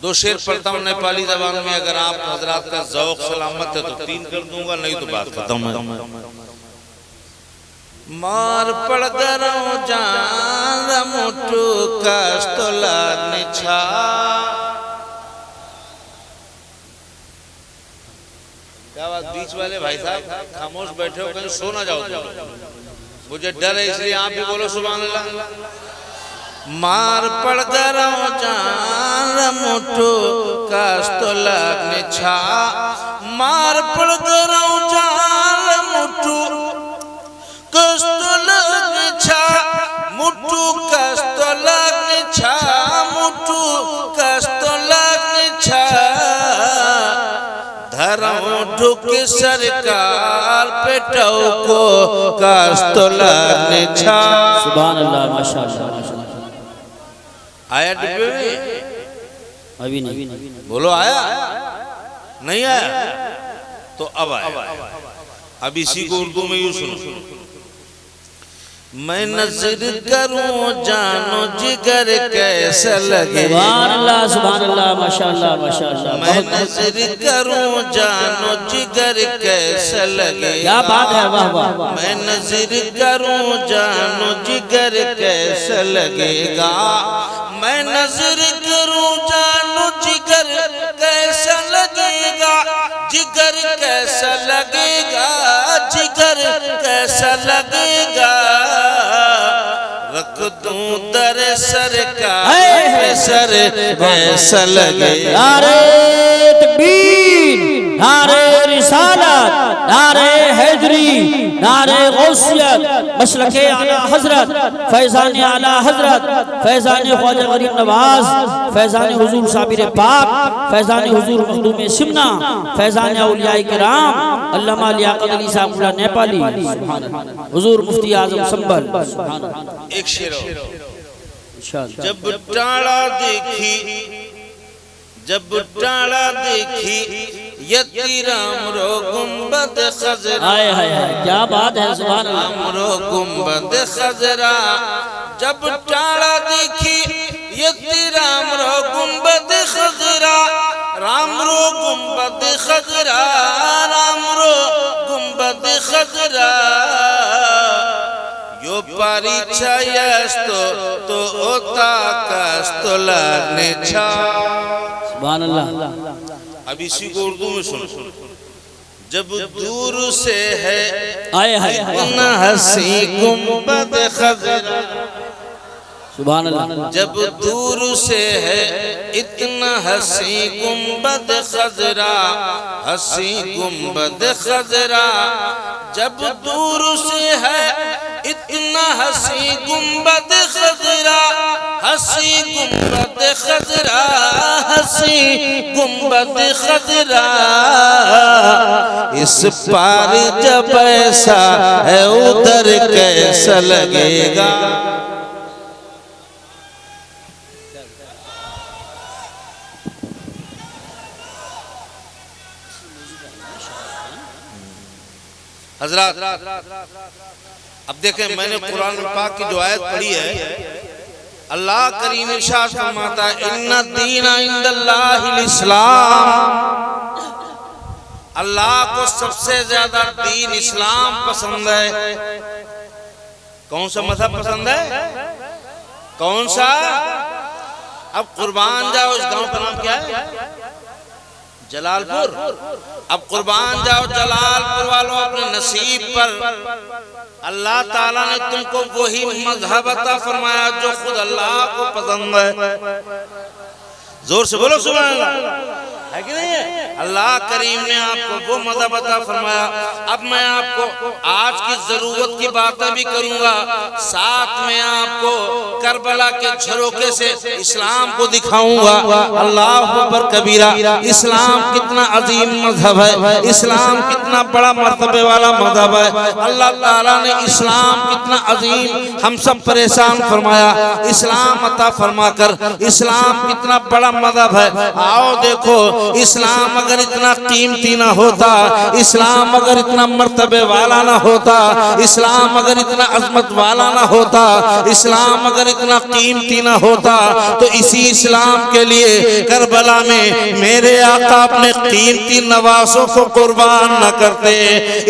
दो शेर पढ़ता हूँ नेपाली जबान में, अगर आप हजरात का ज़ौक़ सलामत है तो 3 कर दूंगा, नहीं तो बात खत्म है। मार पड़ गरो जान मुठू कस्तला निछा, क्या बात बीच वाले भाई साहब खामोश बैठे हो, कहीं सो ना जाओ। मुझे डर है इसलिए आप भी बोलो सुभान अल्लाह। मार पड़ गरो जान मुठू कस्तला निछा, मार पड़ गरो जान मुठू कस्तला निछा, मुठू कस्तला निछा, मुठू कस्तला निछा, धरम ढुक सरकार पेटो को कस्तला निछा। सुभान अल्लाह, माशाअल्लाह। आया डिब्बे में? अभी नहीं। बोलो आया? नहीं आया तो अब आया। अब इसी को उर्दू में यूं सुनो। मैं नजर करूं जानो जिगर कैसा लगे, सुभान अल्लाह, माशाअल्लाह माशाअल्लाह। मैं नजर करूं जानो जिगर कैसा लगे, क्या बात है, वाह वाह। मैं नजर करूं जानो जिगर कैसा लगेगा, मैं नजर करूं जानो जिगर कैसा लगेगा, जिगर कैसा लगेगा, जिगर कैसा लगेगा, रख दूं दर सरकार सर कैसा लगेगा। नारे तकबीर, नारे रिसालत, नारे हैदरी, नारे गौसियत, मसलके आला हजरत, फैजान आला हजरत, फैजान ख्वाजा गरीब नवाज, फैजान हुजूर साबिर पाक, फैजान हुजूर मखदूम सिमना, फैजान औलिया किराम अल्लामा लियाकत अली साहब नेपाली, हुजूर मुफ्ती आजम संभल। एक शेर जब टाड़ा देखी, जब टाड़ा देखी यति राम रो गुंबद खजरा, हाय हाय क्या बात है, सुभान अल्लाह। राम रो गुंबद खजरा, जब टाड़ा देखी यति राम रो गुंबद खजरा, राम रो गुंबद खजरा, राम रो गुंबद खजरा, यो परिचयस्तो तो ओता कस्तला निछा। सुभान अल्लाह। अब इसी को उर्दू में सुनो। जब दूर से है आए हाय इतना हंसी गुंबद खजरा, सुभान अल्लाह। जब दूर से है इतना हंसी गुंबद खजरा, हंसी गुंबद खजरा, जब दूर से है इतना हंसी गुंबद खजरा, हंसी गुंबद खजरा, हंसी गुंबद खजरा, इस पार जब ऐसा है उधर कैसा लगेगा। हजरत अब देखें, मैंने कुरान पाक की जो आयत पढ़ी है, अल्लाह करीम इरशाद फरमाता है इन्ना दीना इंदल्लाहिल इस्लाम, अल्लाह को सबसे ज्यादा दीन इस्लाम पसंद है। कौन सा मजहब पसंद है? कौन सा? अब कुर्बान जाओ, इस गांव का नाम क्या है? जलालपुर। अब कुर्बान जाओ जलालपुर वालों अपने नसीब पर, अल्लाह ताला ने तुमको वही मजहब अता फरमाया जो खुद अल्लाह को पसंद है। जोर से बोलो सुभान अल्लाह, है कि नहीं है? अल्लाह करीम ने आपको वो मजहब अता फरमाया। अब मैं आपको आज की जरूरत की बातें भी करूंगा, साथ में आपको करबला के झरोखे से इस्लाम को दिखाऊंगा। अल्लाह अकबर कबीरा, इस्लाम कितना अजीम मजहब है, इस्लाम कितना बड़ा मर्तबे वाला मजहब है। अल्लाह ताला ने इस्लाम कितना अजीम हम सब परेशान फरमाया, इस्लाम अता फरमाकर इस्लाम कितना बड़ा मजहब है। आओ देखो इस्लाम अगर इतना कीमती ना होता, इस्लाम अगर इतना मर्तबे वाला ना होता, इस्लाम अगर इतना अजमत वाला ना होता, इस्लाम अगर इतना कीमती ना होता, तो इसी इस्लाम के लिए करबला में मेरे आका अपने कीमती नवासों को कुर्बान न करते।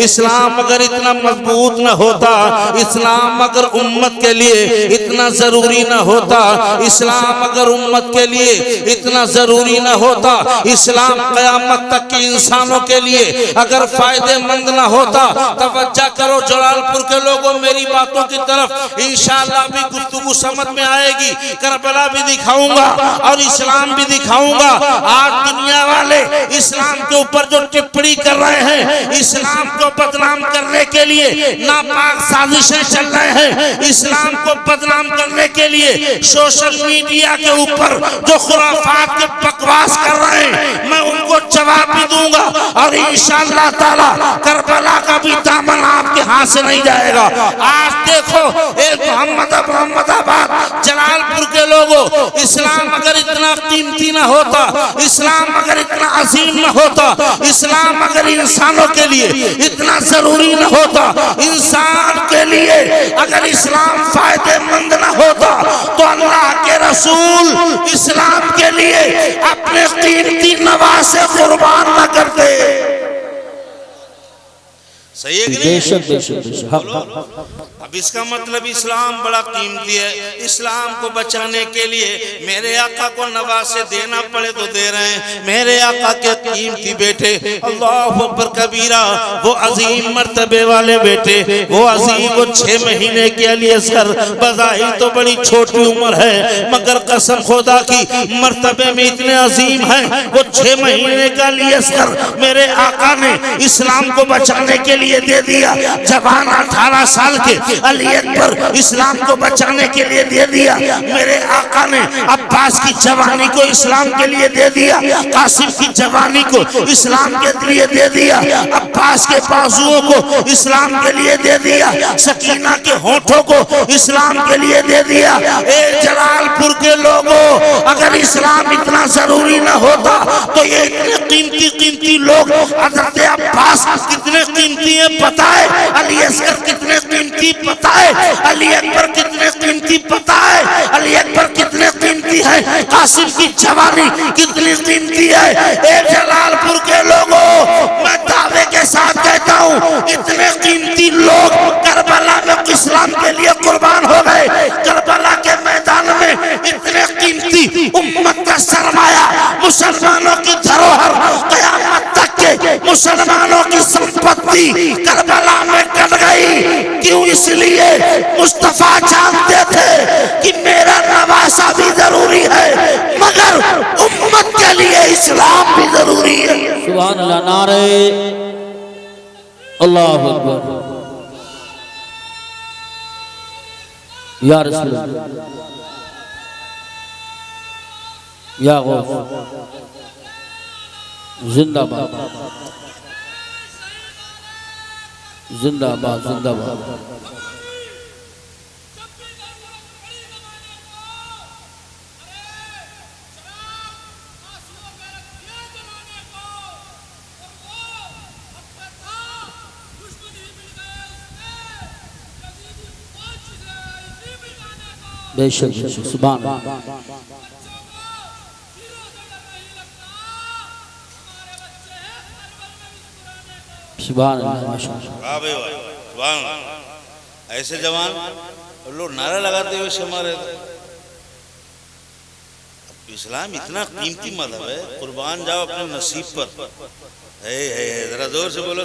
इस्लाम अगर इतना मजबूत न होता, इस्लाम अगर उम्मत के लिए इतना जरूरी न होता, इस्लाम अगर उम्मत के लिए इतना जरूरी न होता, इस्लाम क़यामत तक के इंसानों के लिए अगर फायदेमंद न होता। तवज्जो करो जलालपुर के लोगों, मेरी बातों की तरफ इंशाअल्लाह भी गुफ्तगू समझ में आएगी। करबला भी दिखाऊंगा और इस्लाम भी दिखाऊंगा। आज दुनिया वाले इस्लाम के ऊपर जो टिप्पणी कर रहे हैं, इस्लाम को बदनाम करने के लिए नापाक साजिशें चल रहे हैं, इस्लाम को बदनाम करने के लिए सोशल मीडिया के ऊपर जो खुराफात के बकवास कर रहे हैं, मैं उनको जवाब भी दूंगा और इंशाअल्लाह ताला करबला का भी दामन आपके हाथ से नहीं जाएगा। आज देखो मोहम्मदाबाद जलालपुर के लोगों, इस्लाम अगर इतना कीमती ना होता, इस्लाम अगर इतना अजीम न होता, इस्लाम अगर इंसानों के लिए इतना जरूरी न होता, इंसान के लिए अगर इस्लाम फायदेमंद न होता, तो अल्लाह के रसूल इस्लाम के लिए अपने कीमती नवासे कुर्बान न करते। सही है कि नहीं? बेशक बेशक बेशक। अब इसका मतलब इस्लाम बड़ा कीमती है। इस्लाम को बचाने के लिए मेरे आका को नवासे देना पड़े तो दे रहे हैं। मेरे आका के कीमती बेटे, अल्लाह अकबर कबीरा, वो अजीम मर्तबे वाले बेटे, वो अजीम, वो 6 महीने के अली असगर, बज़ाहिर तो बड़ी छोटी उम्र है, मगर कसम खुदा की मर्तबे में इतने अजीम है। वो 6 महीने का अली असगर मेरे आका ने इस्लाम को बचाने के लिए दे दिया। जवान 18 साल के अली अकबर इस्लाम को बचाने के लिए दे दिया। मेरे आका ने अब्बास की जवानी को इस्लाम के लिए दे दिया, कासिम की जवानी को इस्लाम के लिए दे दिया, अब्बास के बाजुओं को इस्लाम के लिए दे दिया, सकीना के होठों को इस्लाम के लिए दे दिया। ए जलालपुर के लोगों, अगर इस्लाम इतना जरूरी न होता तो ये इतने कीमती कीमती लोग, हज़रत अब्बास कितने कीमती है पता है, अली असगर कितने कीमती पता है, अली अकबर कितने कीमती पता है, अली अकबर कितने कीमती है, कासिम की जवानी कितनी कीमती है। ए जलालपुर के लोगों, मैं दावे के साथ कहता हूँ, इतने कीमती लोग करबला में इस्लाम के लिए कुर्बान हो गए। करबला के मैदान में इतने कीमती उम्मत का सरमाया, मुसलमानों की धरोहर, क़यामत तक के मुसलमानों की संपत्ति करबला में कट गई। क्यों? इसलिए मुस्तफा जानते थे कि मेरा नवासा भी जरूरी है, मगर उम्मत के लिए इस्लाम भी जरूरी है। सुभान अल्लाह, नारे अल्लाहु अकबर। या रसूल अल्लाह, या गौस जिंदाबाद जिंदाबाद जिंदाबाद। बेशक बेशक, सुभान अल्लाह। सुभान अल्लाह, माशाअल्लाह। सुभान अल्लाह। ऐसे जवान लोग नारा लगाते हुए क्षमा रहते। इस्लाम इतना कीमती मज़हब है, कुर्बान जाओ अपने नसीब पर। है जरा जोर से बोलो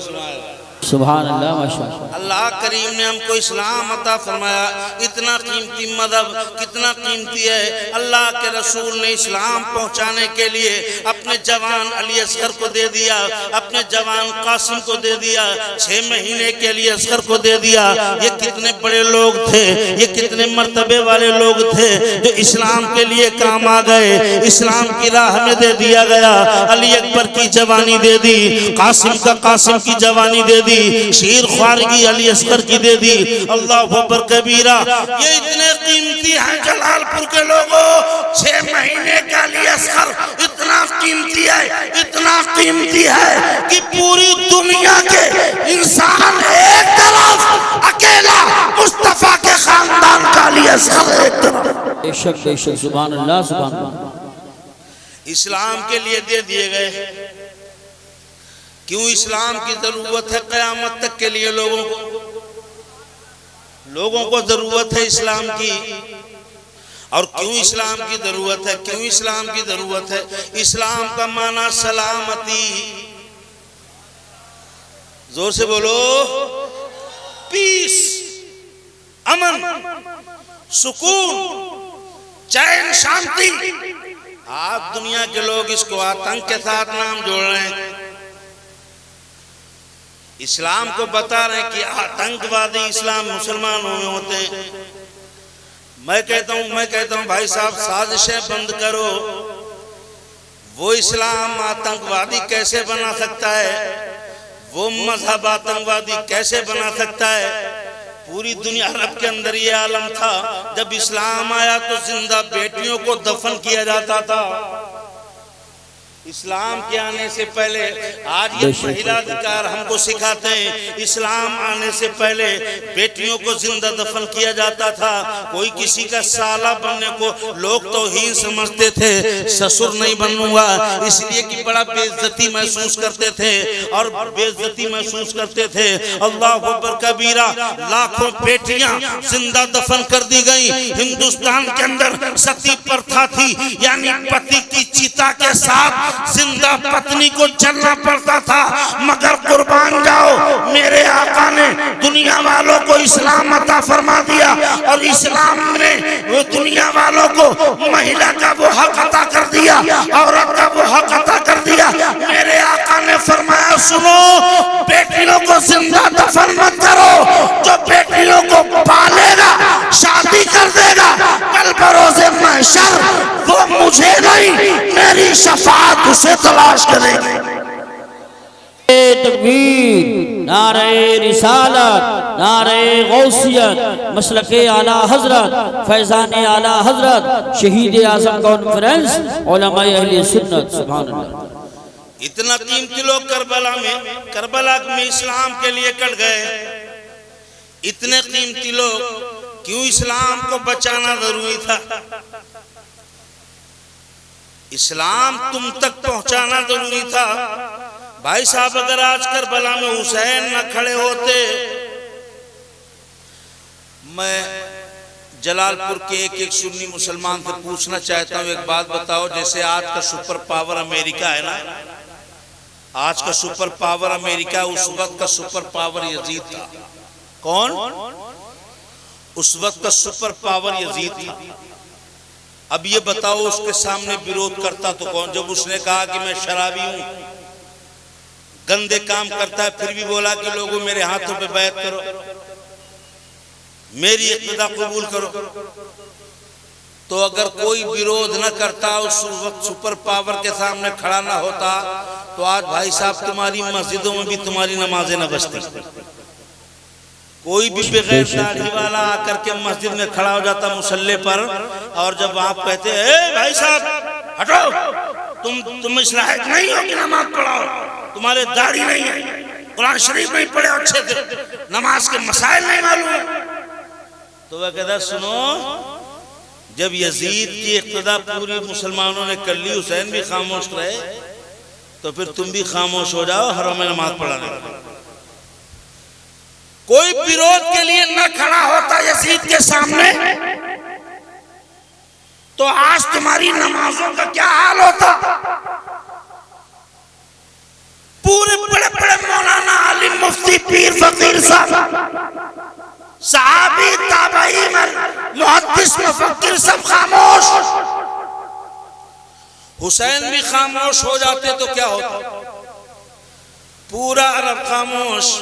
सुभान अल्लाह, माशाअल्लाह। अल्लाह करीम ने हमको इस्लाम अता फरमाया। इतना कीमती मज़हब कितना कीमती है। अल्लाह के रसूल ने इस्लाम पहुंचाने के लिए अपने जवान अली असगर को दे दिया, अपने जवान कासिम को दे दिया, 6 महीने के लिए असगर को दे दिया। ये कितने बड़े लोग थे, ये कितने मर्तबे वाले लोग थे जो इस्लाम के लिए काम आ गए। इस्लाम की राह में दे दिया गया। अली अकबर की जवानी दे दी, कासिम का कासिम की जवानी दे दी, शीर ख्वारगी अली असगर की दे दी। अल्लाह अकबर कबीरा। ये इतने कीमती हैं जलालपुर के लोगों। 6 महीने का अली असगर इतना कीमती है, इतना कीमती है कि पूरी दुनिया के इंसान एक तरफ, अकेला मुस्तफा के खानदान का लिए सब एक तरफ। बेशक बेशक, सुभान अल्लाह सुभान अल्लाह। इस्लाम के लिए दे दिए गए। क्यों इस्लाम की जरूरत है क़यामत तक के लिए? लोगों को जरूरत है इस्लाम की। और क्यों इस्लाम की जरूरत है? क्यों इस्लाम की जरूरत है? इस्लाम का माना सलामती। जोर से बोलो, पीस, अमन, सुकून, चैन, शांति। आप दुनिया के लोग इसको आतंक के साथ नाम जोड़ रहे हैं। इस्लाम को बता रहे हैं कि आतंकवादी इस्लाम मुसलमानों में होते हैं। मैं कहता हूं भाई साहब, साजिशें बंद करो। वो इस्लाम आतंकवादी कैसे बना सकता है? वो मजहब आतंकवादी कैसे बना सकता है? पूरी दुनिया अरब के अंदर ये आलम था, जब इस्लाम आया तो जिंदा बेटियों को दफन किया जाता था। इस्लाम के आने से पहले, आज ये महिला अधिकार हमको सिखाते हैं, इस्लाम आने से पहले बेटियों को जिंदा दफन किया जाता था। कोई किसी का साला बनने को लोग तौहीन समझते थे, ससुर नहीं बनूंगा, इसलिए कि बड़ा बेइज्जती महसूस करते थे और बेइज्जती महसूस करते थे। अल्लाह अकबर कबीरा, लाखों बेटियां जिंदा दफन कर दी गई। हिंदुस्तान के अंदर सती प्रथा थी, यानी पति की चिता के साथ जिंदा पत्नी को चलना पड़ता था। मगर कुर्बान जाओ, मेरे आका ने दुनिया वालों को इस्लाम अता फरमा दिया और इस्लाम ने वो दुनिया वालों को महिला का वो हक अता कर दिया, औरत का वो हक अता कर दिया। मेरे आका ने फरमाया, सुनो, बेटियों को जिंदा दफन मत करो। जो बेटियों को पालेगा, शादी कर देगा, कल बरोज़े महशर वो मुझे नहीं, मेरी शफाअत उसे तलाश करेगी। तकबीर, नारे रिसालत, नारे गौसियत, मसलके आला हजरत, फैजाने आला हजरत, शहीद आज़म कॉन्फ्रेंस, उलमाए अहले सुन्नत। सुभान अल्लाह। इतना कीमती लोग करबला में इस्लाम के लिए कट गए। इतने कीमती लोग, क्यों इस्लाम को बचाना जरूरी था? इस्लाम तुम तक पहुंचाना जरूरी था। भाई साहब, अगर आज करबला में हुसैन न खड़े होते, मैं जलालपुर के एक सुन्नी मुसलमान से पूछना चाहता हूं, एक बात बताओ, जैसे आज का सुपर पावर अमेरिका है ना, आज का सुपर पावर अमेरिका, उस वक्त का सुपर पावर यजीद था। कौन? उस वक्त का सुपर पावर यजीद था। अब ये बताओ, उसके सामने विरोध करता तो कौन? जब उसने कहा कि मैं शराबी हूं, गंदे काम करता है, फिर भी बोला कि लोगों मेरे हाथों पे बैत करो, मेरी इक़्तिदा कबूल करो। तो अगर कोई विरोध न करता, उस वक्त सुपर पावर के सामने खड़ा ना होता, तो आज भाई साहब तुम्हारी मस्जिदों में भी तुम्हारी नमाजें न बजती। कोई भी बगैर दाढ़ी वाला आकर के मस्जिद में खड़ा हो जाता मुसल्ले पर, और जब आप कहते ए भाई साहब हटो, तुम इस लायक नहीं हो कि नमाज पढ़ाओ, तुम्हारे दाढ़ी नहीं है, कुरान शरीफ नहीं पढ़े अच्छे से, नमाज के मसाइल नहीं मालूम, तो वह कहता सुनो, जब यजीद की इक़्तिदा पूरी मुसलमानों ने कर ली, हुसैन भी खामोश रहे, तो फिर तुम भी खामोश हो जाओ हरम में नमाज पढ़ाने। कोई विरोध के लिए न खड़ा होता यजीद के सामने, तो आज तुम्हारी नमाजों का क्या हाल होता? पूरे बड़े बड़े मौलाना, आलिम, मुफ्ती, पीर, फकीर साहब, सहाबी, ताबई, मुहद्दिस, मुफक्किर सब खामोश। हुसैन भी खामोश हो जाते तो क्या होता? पूरा अरब खामोश।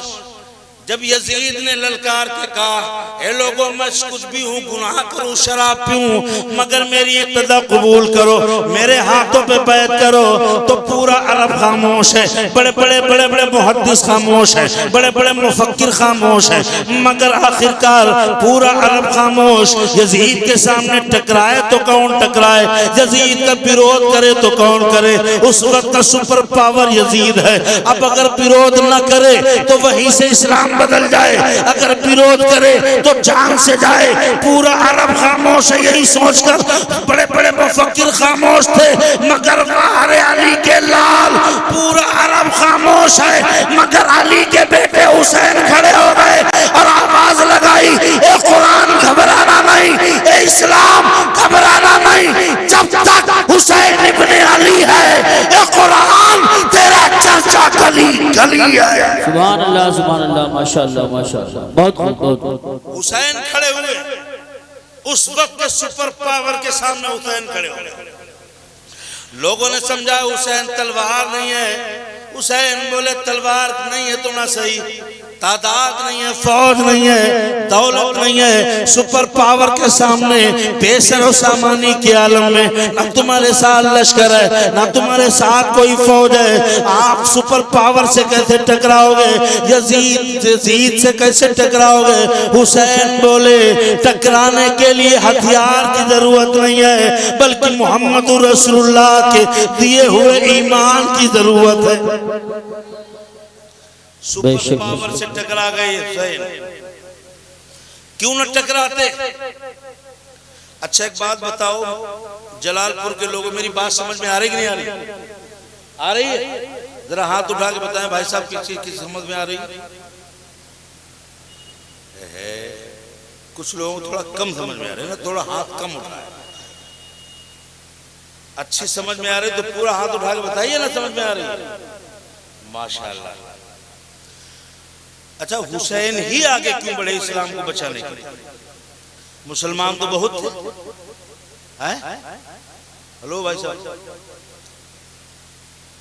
जब यजीद ने ललकार के कहा, ए लोगों मैं कुछ भी हूँ, गुनाह करूँ, शराब पीऊँ, मगर मेरी इक्तदा कबूल करो, मेरे हाथों पे बैत करो, तो पूरा अरब खामोश है, बड़े बड़े मुहद्दिस खामोश है, बड़े बड़े मुफक्किर खामोश है, मगर आखिरकार पूरा अरब खामोश। यजीद के सामने टकराए तो कौन टकराए, यजीद का विरोध करे तो कौन करे। उस वक्त का सुपर पावर यजीद है। अब अगर विरोध न करे तो वहीं से इस्लाम बदल जाए, अगर विरोध करे तो जान से जाए। पूरा अरब खामोश है, यही सोचकर बड़े बड़े मुफक्किर खामोश थे, मगर वाहरे अली के लाल पूरा अरब खामोश है, मगर अली के बेटे हुसैन खड़े हो गए और आवाज लगाई, ए कुरान घबराना नहीं, ए इस्लाम घबराना नहीं, जब तक हुसैन इब्ने अली है, ए कुरान तेरा चर्चा गली गली है। सुभान अल्लाह माशाअल्लाह माशाअल्लाह, बहुत खूब। हुसैन खड़े हुए, उस वक्त के सुपर पावर के सामने हुसैन खड़े हुए। लोगों ने समझा हुसैन तलवार नहीं है, हुसैन बोले तलवार नहीं है तो ना सही, तादाद नहीं है, फौज नहीं है, दौलत नहीं है, सुपर पावर के सामने पेशर और सामानी के आलम में ना तुम्हारे साथ लश्कर है, ना तुम्हारे साथ कोई फौज है, आप सुपर पावर से कैसे टकराओगे, यजीद से कैसे टकराओगे। हुसैन बोले टकराने के लिए हथियार की जरूरत नहीं है, बल्कि मोहम्मद रसूलुल्लाह के दिए हुए ईमान की जरूरत है। सुपर पावर से टकरा गए हुसैन, क्यों न टकराते। अच्छा एक बात बताओ, जलालपुर के लोगों, मेरी बात समझ में आ रही कि नहीं आ रही? आ रही है? जरा हाथ उठा के बताएं भाई साहब, किसी समझ में आ रही है? कुछ लोगों को थोड़ा कम समझ में आ रही है ना, थोड़ा हाथ कम उठाए। अच्छी समझ में आ रही तो पूरा हाथ उठा के बताइए ना, समझ में आ रही है? माशाअल्लाह। अच्छा हुसैन ही आगे क्यों बढ़े इस्लाम को बचाने के लिए? मुसलमान तो बहुत थे, हैं? हेलो भाई साहब,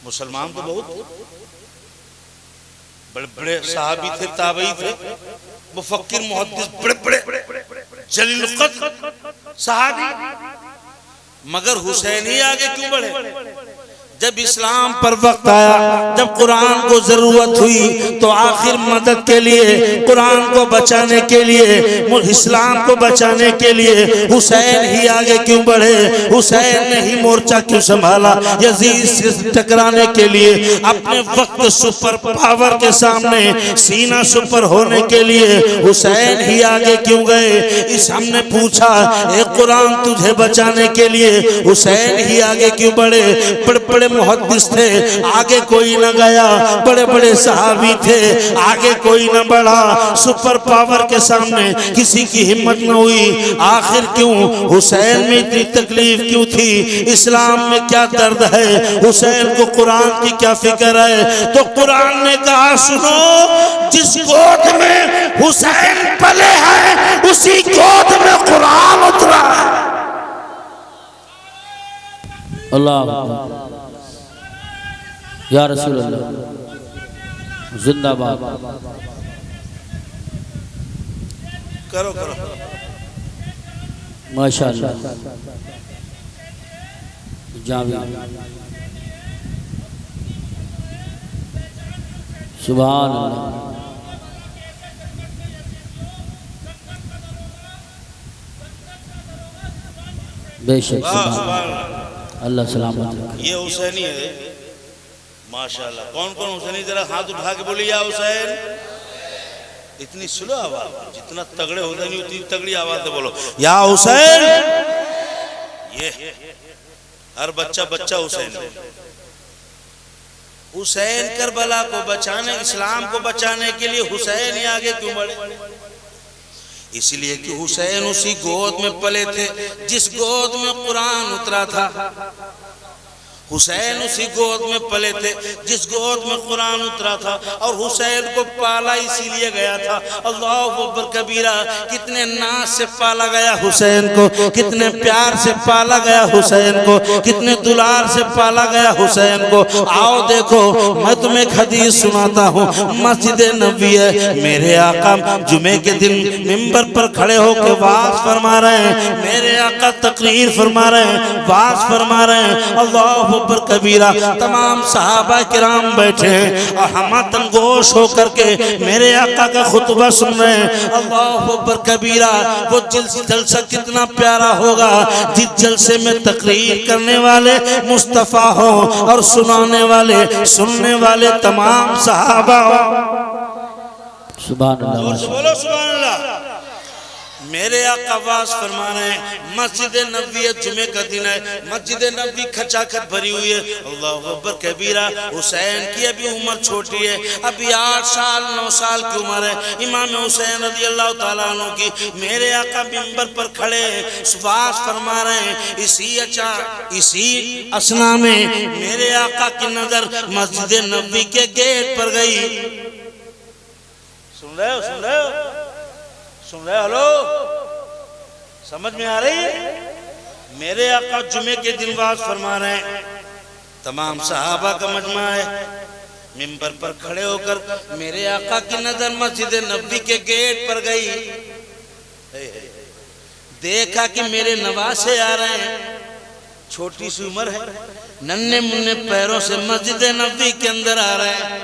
मुसलमान तो बहुत बड़े बड़े सहाबी थे, ताबई थे, मुफक्किर मुहद्दिस, बड़े बड़े जलील क़द्र सहाबी, मगर हुसैन ही आगे क्यों बढ़े? जब इस्लाम पर वक्त आया, जब कुरान को जरूरत हुई, तो आखिर मदद के लिए, कुरान को बचाने के लिए, इस्लाम को बचाने के लिए हुसैन ही आगे क्यों बढ़े? हुसैन ने ही मोर्चा क्यों संभाला? यजीद से टकराने के लिए, अपने वक्त सुपर पावर के सामने सीना सुपर होने के लिए हुसैन ही आगे क्यों गए? इस हमने पूछा, एक कुरान तुझे बचाने के लिए हुसैन ही आगे क्यों बढ़े? बड़े बड़े मुहद्दिस थे, आगे कोई न गया, बड़े बड़े सहाबी थे, आगे कोई न बढ़ा, सुपर पावर के सामने किसी की हिम्मत न हुई। आखिर क्यों? हुसैन में इतनी तकलीफ क्यों थी? इस्लाम में क्या दर्द है? हुसैन को कुरान की क्या फिक्र है? तो कुरान ने कहा, सुनो, जिस गोद में हुसैन पले हैं उसी गोद में कुरान उतरा। अल्लाह या रसूल अल्लाह, जिंदाबाद। करो करो माशाअल्लाह। जावेद, सुभान अल्लाह। बेशक अल्लाह सलामत रखे। ये हुसैनी है माशाल्लाह। कौन कौन हुसैनी, जरा हाथ उठा के बोलिए, या हुसैन। इतनी स्लो आवाज, जितना तगड़े हुसैनी उतनी तगड़ी आवाज से बोलो, या हुसैन। ये हर बच्चा बच्चा हुसैन। हुसैन करबला को बचाने, इस्लाम को बचाने के लिए हुसैन ही आगे क्यों बढ़े? इसलिए कि हुसैन उसी गोद में पले थे जिस गोद में कुरान उतरा था। हुसैन उसी गोद में पले थे जिस गोद में कुरान उतरा था, और हुसैन को पाला इसीलिए गया था। अल्लाहु अकबर कबीरा, कितने नाज से पाला गया हुसैन को, कितने प्यार से पाला गया हुसैन को, कितने दुलार से पाला गया हुसैन को। आओ देखो, मैं तुम्हें एक हदीस सुनाता हूँ। मस्जिद नबी है, मेरे आका जुमे के दिन मिंबर पर खड़े होकर वाज फरमा रहे हैं, मेरे आका तकरीर फरमा रहे हैं, वाज फरमा रहे हैं। अल्लाहु अकबर कबीरा, तमाम सहाबा किराम बैठे हैं और हम तंगोश होकर के मेरे आका का खुतबा सुन रहे हैं। अल्लाहु अकबर कबीरा, वो जलसा कितना प्यारा होगा जिस जलसे में तकरीर करने वाले मुस्तफा हो और सुनाने वाले, सुनने वाले तमाम सहाबा हो। सुभान अल्लाह, बोलो सुभान अल्लाह। मेरे आका वाज फरमा रहे हैं, मस्जिद नबी जुमे का दिन है, मस्जिद नबी खचाखच भरी हुई है। अल्लाहु अकबर कबीरा, हुसैन की अभी उम्र छोटी है, अभी 8 साल 9 साल की उम्र है। इमाम हुसैन रज़ी अल्लाह तआला अन्हु की मेरे आका मिंबर पर खड़े वाज फरमा रहे हैं। इसी असना में मेरे आका की नजर मस्जिद नबी के गेट पर गई। सुन रहे हो, सुन रहे हो, सुन रहे? हेलो, समझ में आ रही है? मेरे आका जुमे के दिन वाज फरमा रहे हैं, तमाम सहाबा का मजमा है, मिंबर पर खड़े होकर मेरे आका की नजर मस्जिद नबी के गेट पर गई। देखा कि मेरे नवासे आ रहे हैं, छोटी सी उम्र है, नन्हे मुन्ने पैरों से मस्जिद नबी के अंदर आ रहे हैं।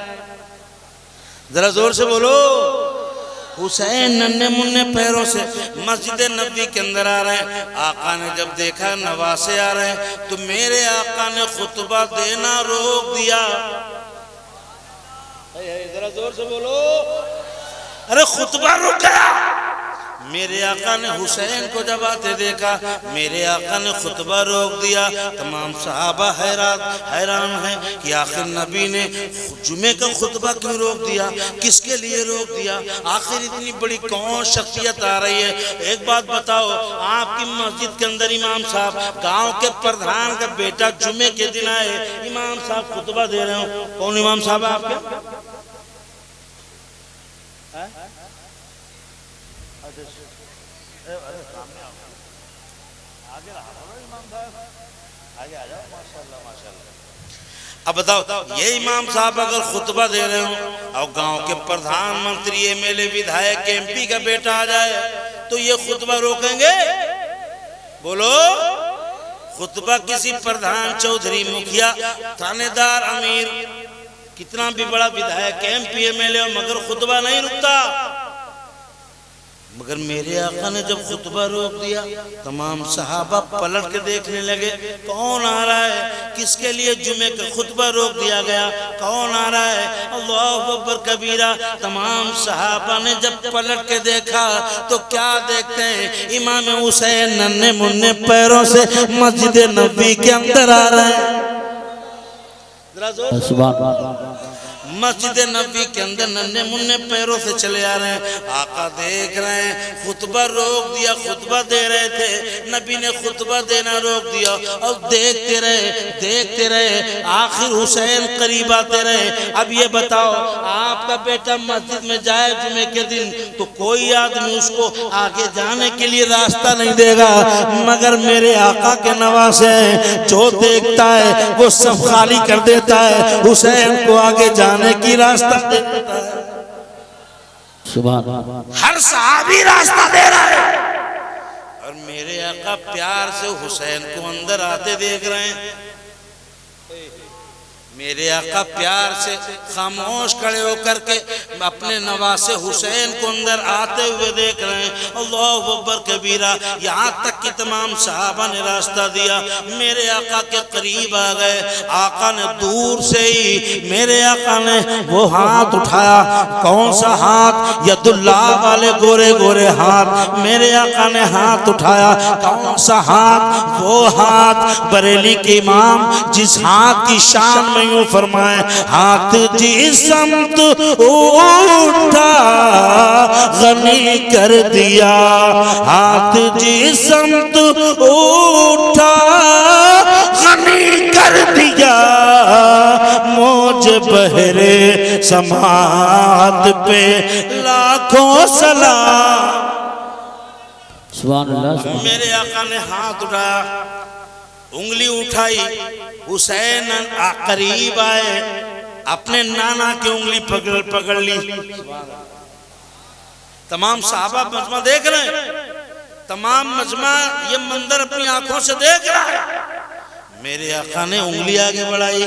जरा जोर से बोलो, हुसैन नन्हे मुन्ने पैरों से मस्जिद नबी के अंदर आ रहे हैं। आका ने जब देखा नवासे आ रहे हैं तो मेरे आका ने खुतबा देना रोक दिया। जरा जोर से बोलो, अरे खुतबा रुक गया। मेरे आका ने हुसैन को जब आते देखा, मेरे आका ने खुतबा रोक दिया। तमाम सहाबा हैरान हैं कि आखिर नबी ने जुमे का खुतबा क्यों रोक दिया, किसके लिए रोक दिया, आखिर इतनी बड़ी कौन शख्सियत आ रही है। एक बात बताओ, आपकी मस्जिद के अंदर इमाम साहब, गांव के प्रधान का बेटा जुमे के दिन आए, इमाम साहब खुतबा दे रहे हो, कौन इमाम साहब आपके? अब बताओ, ये इमाम साहब अगर खुतबा दे रहे हो और गांव के प्रधानमंत्री, एमएलए, विधायक, एमपी का बेटा आ जाए तो ये खुतबा रोकेंगे? बोलो, खुतबा किसी प्रधान, चौधरी, मुखिया, थानेदार, अमीर, कितना भी बड़ा विधायक, एमपी, एमएलए, मगर खुतबा नहीं रुकता। मगर मेरे आका ने जब खुतबा रोक दिया, तमाम सहाबा पलट के देखने लगे, कौन आ रहा है, किसके लिए जुमे का खुतबा रोक दिया गया, कौन आ रहा है। अल्लाहु अकबर कबीरा, तमाम सहाबा ने जब पलट के देखा तो क्या देखते हैं, इमाम हुसैन नन्हे मुन्ने पैरों से मस्जिद नबी के अंदर आ रहे हैं। मस्जिद नबी के अंदर नन्हे मुन्ने पैरों से चले आ रहे हैं। आका देख रहे हैं, खुतबा रोक दिया, खुतबा दे रहे थे, नबी ने खुतबा देना रोक दिया और देखते रहे, आखिर हुसैन करीब आते रहे। अब ये बताओ, आपका बेटा मस्जिद में जाए जुमे के दिन तो कोई आदमी उसको आगे जाने के लिए रास्ता नहीं देगा, मगर मेरे आका के नवासे जो देखता है वो सब खाली कर देता है, हुसैन को आगे जाने की रास्ता देता है। सुभान, हर सहाबी रास्ता दे रहा है और मेरे आका प्यार से हुसैन को अंदर आते देख रहे हैं। मेरे आका प्यार से खामोश खड़े होकर के अपने नवासे हुसैन को अंदर आते हुए देख रहे हैं। अल्लाहु अकबर कबीरा, यहाँ तक कि तमाम सहाबा ने रास्ता दिया, मेरे आका के करीब आ गए। आका ने दूर से ही मेरे आका ने वो हाथ उठाया, कौन सा हाथ, यदुल्लाह वाले गोरे गोरे हाथ, मेरे आका ने हाथ उठाया। कौन सा हाथ, वो हाथ बरेली के इमाम जिस हाथ की शान में यूं फरमाए, हाथ जिस समत उठा गनी कर दिया, हाथ जिस समत उठा गनी कर दिया। मुझे बहरे समात पे लाखों सलाम। सुभान अल्लाह। मेरे आका ने हाथ उठाया, उंगली उठाई, हुसैन करीब आए, अपने नाना की उंगली पकड़ ली। तमाम साहबा मजमा देख रहे हैं, तमाम मजमा ये मंजर अपनी आंखों से देख रहा है। मेरे आका ने उंगली आगे बढ़ाई,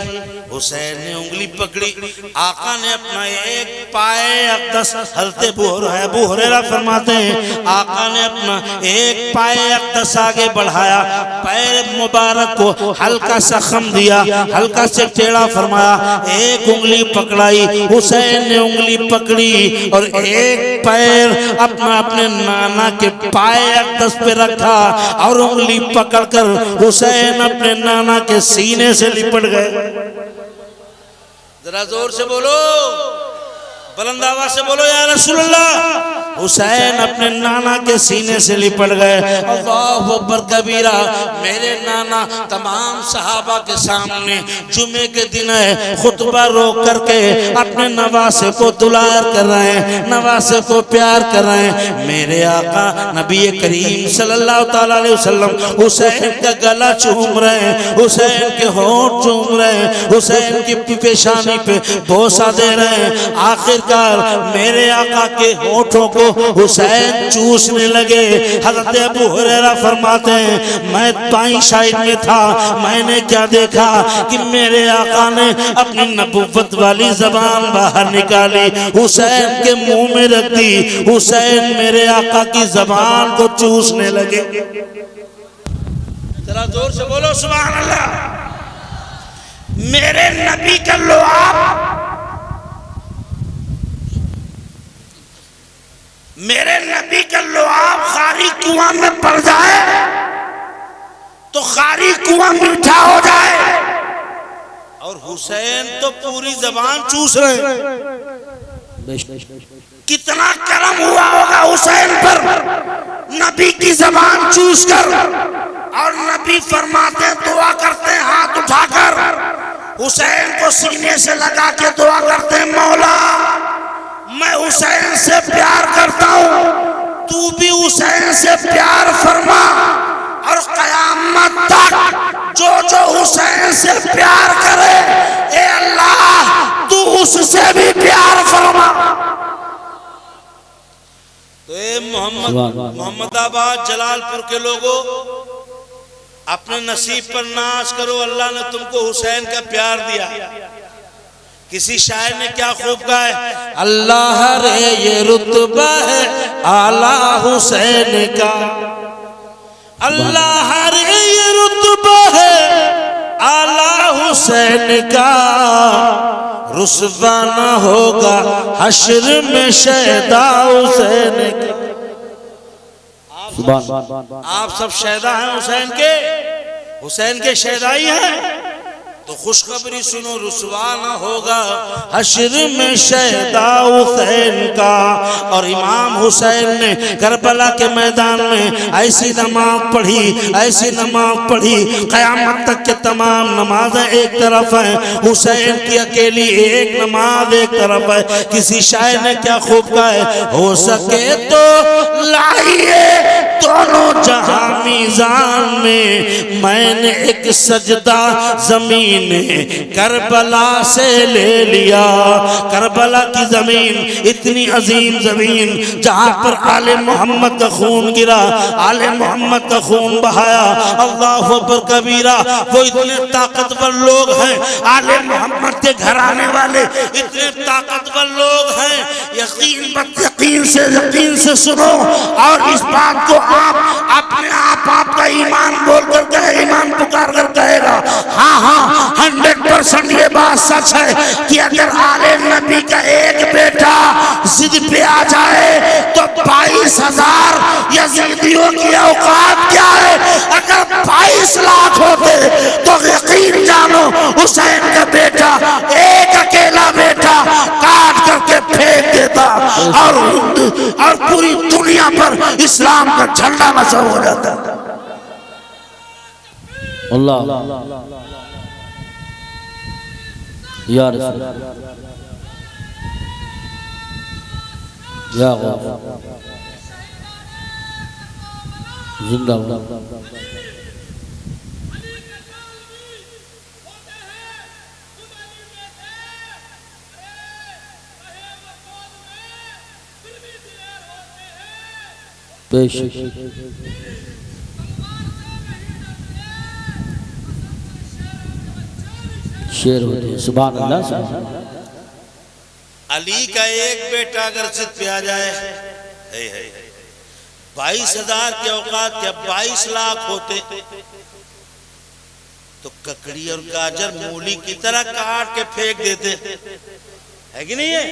हुसैन ने उंगली पकड़ी। आका ने अपना एक पाए अक़दस, हज़रत अबू हुरैरा फरमाते हैं आका ने अपना एक पाए अक़दस आगे बढ़ाया, पैर मुबारक को हल्का सा खम दिया, हल्का से टेढ़ा फरमाया, एक उंगली पकड़ाई, हुसैन ने उंगली पकड़ी और एक पैर अपने नाना के पाए अक़दस पे रखा और उंगली पकड़कर हुसैन अपने नाना के सीने से लिपट गए। जरा जोर से बोलो, बुलंद आवाज से बोलो या रसूल अल्लाह। हुसैन अपने नाना के सीने से लिपट गए। अल्लाहु अकबर कबीरा। मेरे नाना तमाम सहाबा के सामने जुमे के दिन है खुतबा रोक करके अपने नवासे को दुलार कर रहे हैं, नवासे को प्यार कर रहे हैं। मेरे आका नबी करीम सल्लल्लाहु ताला अलैहि वसल्लम हुसैन का गला चूम रहे हैं, हुसैन के होंठ चूम रहे हैं, हुसैन की पेशानी पे बोसा दे रहे हैं। आखिरकार मेरे आका के होठों को हुसैन चूसने लगे। हज़रत अबू हुरैरा फरमाते हैं मैं बाईं साइड में था, मैंने क्या देखा कि मेरे आका ने अपनी नबुव्वत वाली ज़बान बाहर निकाली, हुसैन के मुंह में रख दी। हुसैन मेरे आका की ज़बान को चूसने लगे। जरा जोर से बोलो सुभान अल्लाह। मेरे नबी का लुआब, मेरे नबी का लुआब खारी कुआं में पड़ जाए तो खारी कुआं मीठा हो जाए, और हुसैन तो पूरी जबान चूस रहे। कितना करम हुआ होगा हुसैन पर, नबी की जबान चूस कर। और नबी फरमाते हैं, दुआ करते हैं हाथ उठाकर, हुसैन को सीने से लगा के दुआ करते हैं, मौला मैं हुसैन से प्यार करता हूँ, तू भी हुसैन से प्यार फरमा, और क़यामत तक जो जो हुसैन से प्यार करे ए अल्लाह तू उससे भी प्यार फरमा। तो ए मोहम्मदाबाद जलालपुर के लोगों, अपने नसीब पर नाज करो, अल्लाह ने तुमको हुसैन का प्यार दिया। किसी शायर ने क्या खूब कहा है, अल्लाह रे ये रुतबा है आला हुसैन का, अल्लाह रे ये रुतबा है आला हुसैन का, रुसवा न होगा हश्र में शहदा हुसैन का। आप सब शहदा हैं हुसैन के, हुसैन के शहदाई हैं, तो खुशखबरी सुनो, रुसवा न होगा हश्र में शहदा हुसैन का। और इमाम हुसैन ने करबला के मैदान में ऐसी नमाज पढ़ी, ऐसी नमाज पढ़ी, क़यामत तक के तमाम नमाजें एक तरफ हैं, हुसैन की अकेली एक नमाज एक तरफ है। किसी शायर ने क्या खूब कहा है, हो सके तो लाइए दोनों जहां मीज़ान में, मैंने एक सजदा जमीन करबला से ले लिया। करबला की जमीन इतनी अजीम जमीन जहां पर आले मोहम्मद का खून गिरा, आले मोहम्मद का खून बहाया। अल्लाह अकबर कबीरा। वो इतने ताकतवर लोग हैं, आले मोहम्मद के घराने वाले इतने ताकतवर लोग हैं। यकीन से सुनो, और इस बात को आप अपने आप आपका ईमान बोल कर कहे, ईमान पुकार कर कहेगा, हाँ हाँ 100% ये बात सच है कि अगर आले नबी का एक बेटा जिद पे आ जाए तो 22,000 यजीदियों की औकात क्या है। अगर 22 लाख होते तो यकीन जानो हुसैन का बेटा, एक अकेला बेटा काट करके फेंक देता और पूरी दुनिया पर इस्लाम का झंडा मचा हो जाता। या रसूल या गौस जिंदाबाद। पेश शेर होते हैं। सुभान अल्लाह सुभान अल्लाह। अली का एक बेटा अगर जिद पे आ जाए 22,000 के औकात के 22 लाख होते तो ककड़ी और गाजर मूली की तरह काट के फेंक देते, है कि नहीं है?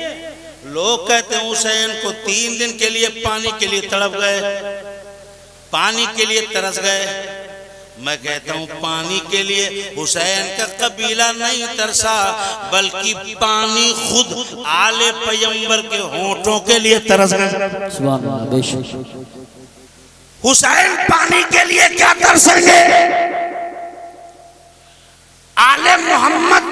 लोग कहते हैं हुसैन को 3 दिन के लिए पानी के लिए तड़प गए, पानी के लिए तरस गए। मैं कहता हूं पानी के लिए हुसैन का कबीला नहीं तरसा, बल्कि पानी खुद आले पैगंबर के होंठों के लिए तरस गए। सुभान अल्लाह। बेशक हुसैन पानी के लिए क्या तरसेंगे? आले मोहम्मद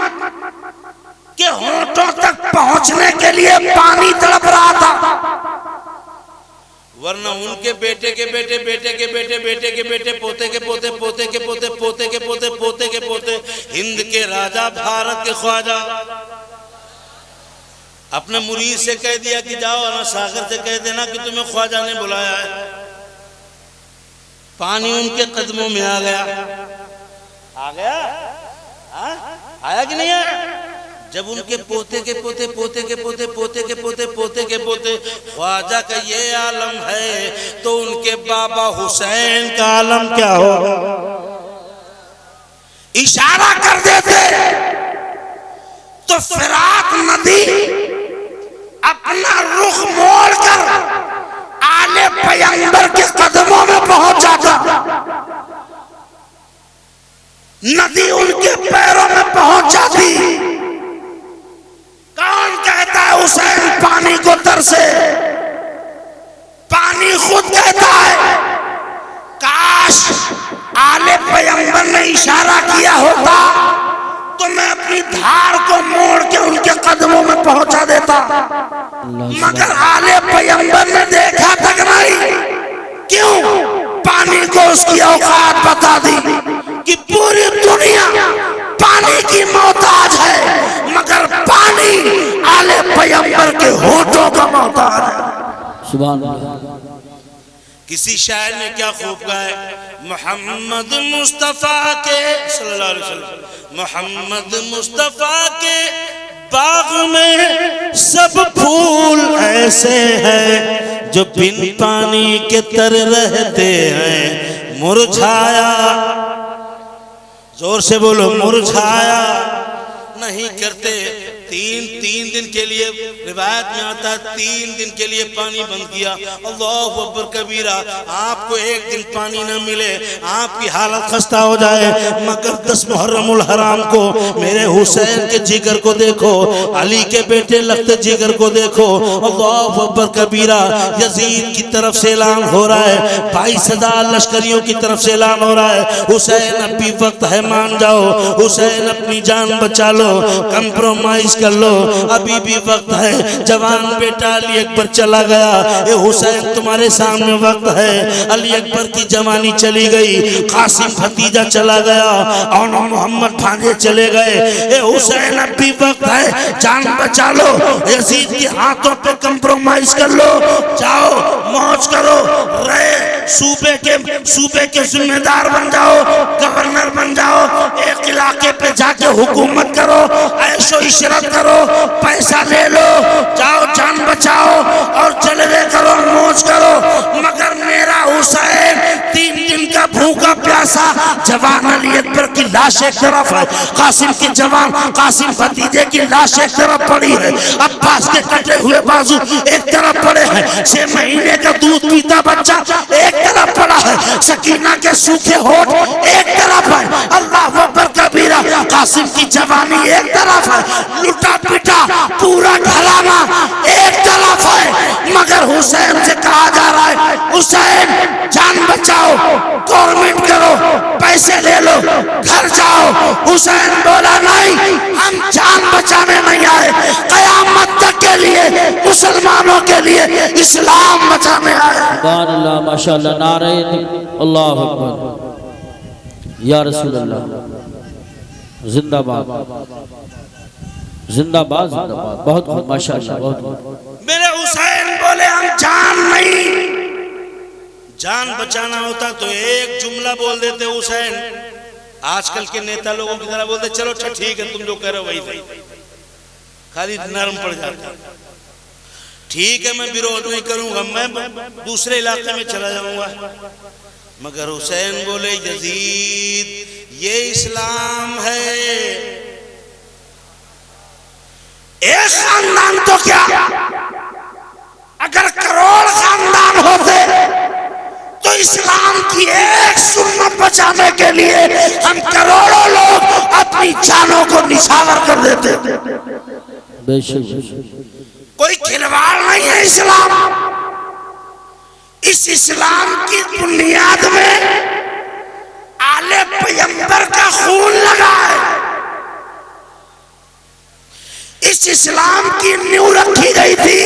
के होंठों तक पहुंचने के लिए पानी तड़प रहा था, वरना उनके बेटे के बेटे, बेटे के बेटे, बेटे के बेटे, पोते के पोते, पोते के पोते, पोते के पोते, पोते के पोते, हिंद के राजा, भारत के ख्वाजा। अपने मुरीद से कह दिया कि जाओ ना सागर से कह देना कि तुम्हें ख्वाजा ने बुलाया है। पानी उनके कदमों में आ गया, आ गया, आया कि नहीं आया? जब उनके पोते के पोते, पोते के पोते, पोते के पोते, पोते के पोते ख्वाजा का ये आलम है, तो उनके बाबा हुसैन का आलम क्या हो? इशारा कर देते तो फिरात नदी अपना रुख मोड़कर आले पैगंबर के कदमों में पहुंच जाता, नदी उनके पैरों में पहुंच जाती। कौन कहता है हुसैन पानी को तरसे? पानी खुद कहता है। काश आले पैगंबर ने इशारा किया होता तो मैं अपनी धार को मोड़ के उनके कदमों में पहुंचा देता, मगर आले पैगंबर ने देखा तक नहीं। क्यों? पानी को उसकी औकात बता दी कि पूरी दुनिया पानी की मोहताज है, मगर पानी आले पैगंबर के होठों का मोहताज है। सुभान अल्लाह। किसी शायर ने क्या खूब गाया, मोहम्मद मुस्तफा के सल्लल्लाहु अलैहि वसल्लम, मोहम्मद मुस्तफा के बाग में सब फूल ऐसे हैं जो बिन पानी के तर रहते हैं मुरझाया। जोर से बोलो, मुरझाया नहीं करते। तीन दिन के लिए रिवायत में आता है 3 दिन के लिए पानी बंद किया। अल्लाहु अकबर कबीरा। आपको एक दिन पानी न मिले आपकी हालत खस्ता हो जाए, मगर 10 मुहर्रमुल हराम को मेरे हुसैन के जिगर को देखो, अली के बेटे लगते जिगर को देखो। अल्लाहु अकबर कबीरा। यजीद की तरफ से ऐलान हो रहा है, 22,000 लश्करियों की तरफ से ऐलान हो रहा है, हुसैन अभी वक्त है, मान जाओ, हुसैन अपनी जान बचा लो, कंप्रोमाइज कर लो, अभी भी वक्त है। जवान बेटा अली अकबर चला गया, ये हुसैन तुम्हारे सामने वक्त है। अली अकबर की जवानी चली गई, कासिम भतीजा चला गया और मोहम्मद भांजे चले गए। ये हुसैन अभी वक्त है, जान बचा लो, यजीद के हाथों पे कंप्रोमाइज कर लो, जाओ मौज करो, रहे सूबे के जिम्मेदार बन जाओ, गवर्नर बन जाओ, एक इलाके पे जाके हुकूमत करो, ऐशो इशरत करो, पैसा ले लो, जाओ जान बचाओ और जलवे करो, मौज करो। मगर मेरा हुसैन 3 दिन का भूखा प्यासा जवान अली अकबर की लाश एक तरफ है, कासिम के जवान कासिम भतीजे की लाश एक तरफ पड़ी है, अब्बास के कटे हुए बाजू एक तरफ पड़े हैं, 6 महीने का दूध पीता बच्चा एक तरफ पड़ा है, सकीना के सूखे होठ एक तरफ है, अल्लाह अकबर कबीरा। कासिम की जवानी एक तरफ है, लुटा पिटा पूरा घराना एक तरफ है, मगर हुसैन से कहा जा रहा है, हुसैन जान बचाओ, गवर्नमेंट करो, पैसे ले लो, घर जाओ। हुसैन बोला नहीं, हम जान बचा सुभान अल्लाह माशाअल्लाह नारे अल्लाह अकबर या रसूल अल्लाह जिंदाबाद जिंदाबाद जिंदाबाद बहुत बहुत माशाअल्लाह बहुत। मेरे हुसैन बोले हम जान नहीं, जान बचाना होता तो एक जुमला बोल देते हुसैन। आजकल के नेता लोगों की तरह बोलते चलो अच्छा ठीक है तुम जो कह रहे हो वही, खाली नरम पड़ जाता। ठीक है मैं विरोध नहीं करूंगा, मैं दूसरे इलाके में चला जाऊंगा। मगर हुसैन बोले यजीद ये इस्लाम है। एक खानदान तो क्या, अगर करोड़ खानदान होते तो इस्लाम की एक सुन्नत बचाने के लिए हम करोड़ों लोग अपनी जानों को निछावर कर देते। कोई खिलवाड़ नहीं है इस्लाम। इस इस्लाम की बुनियाद में आले पैगंबर का खून लगा है। इस इस्लाम की नींव रखी गई थी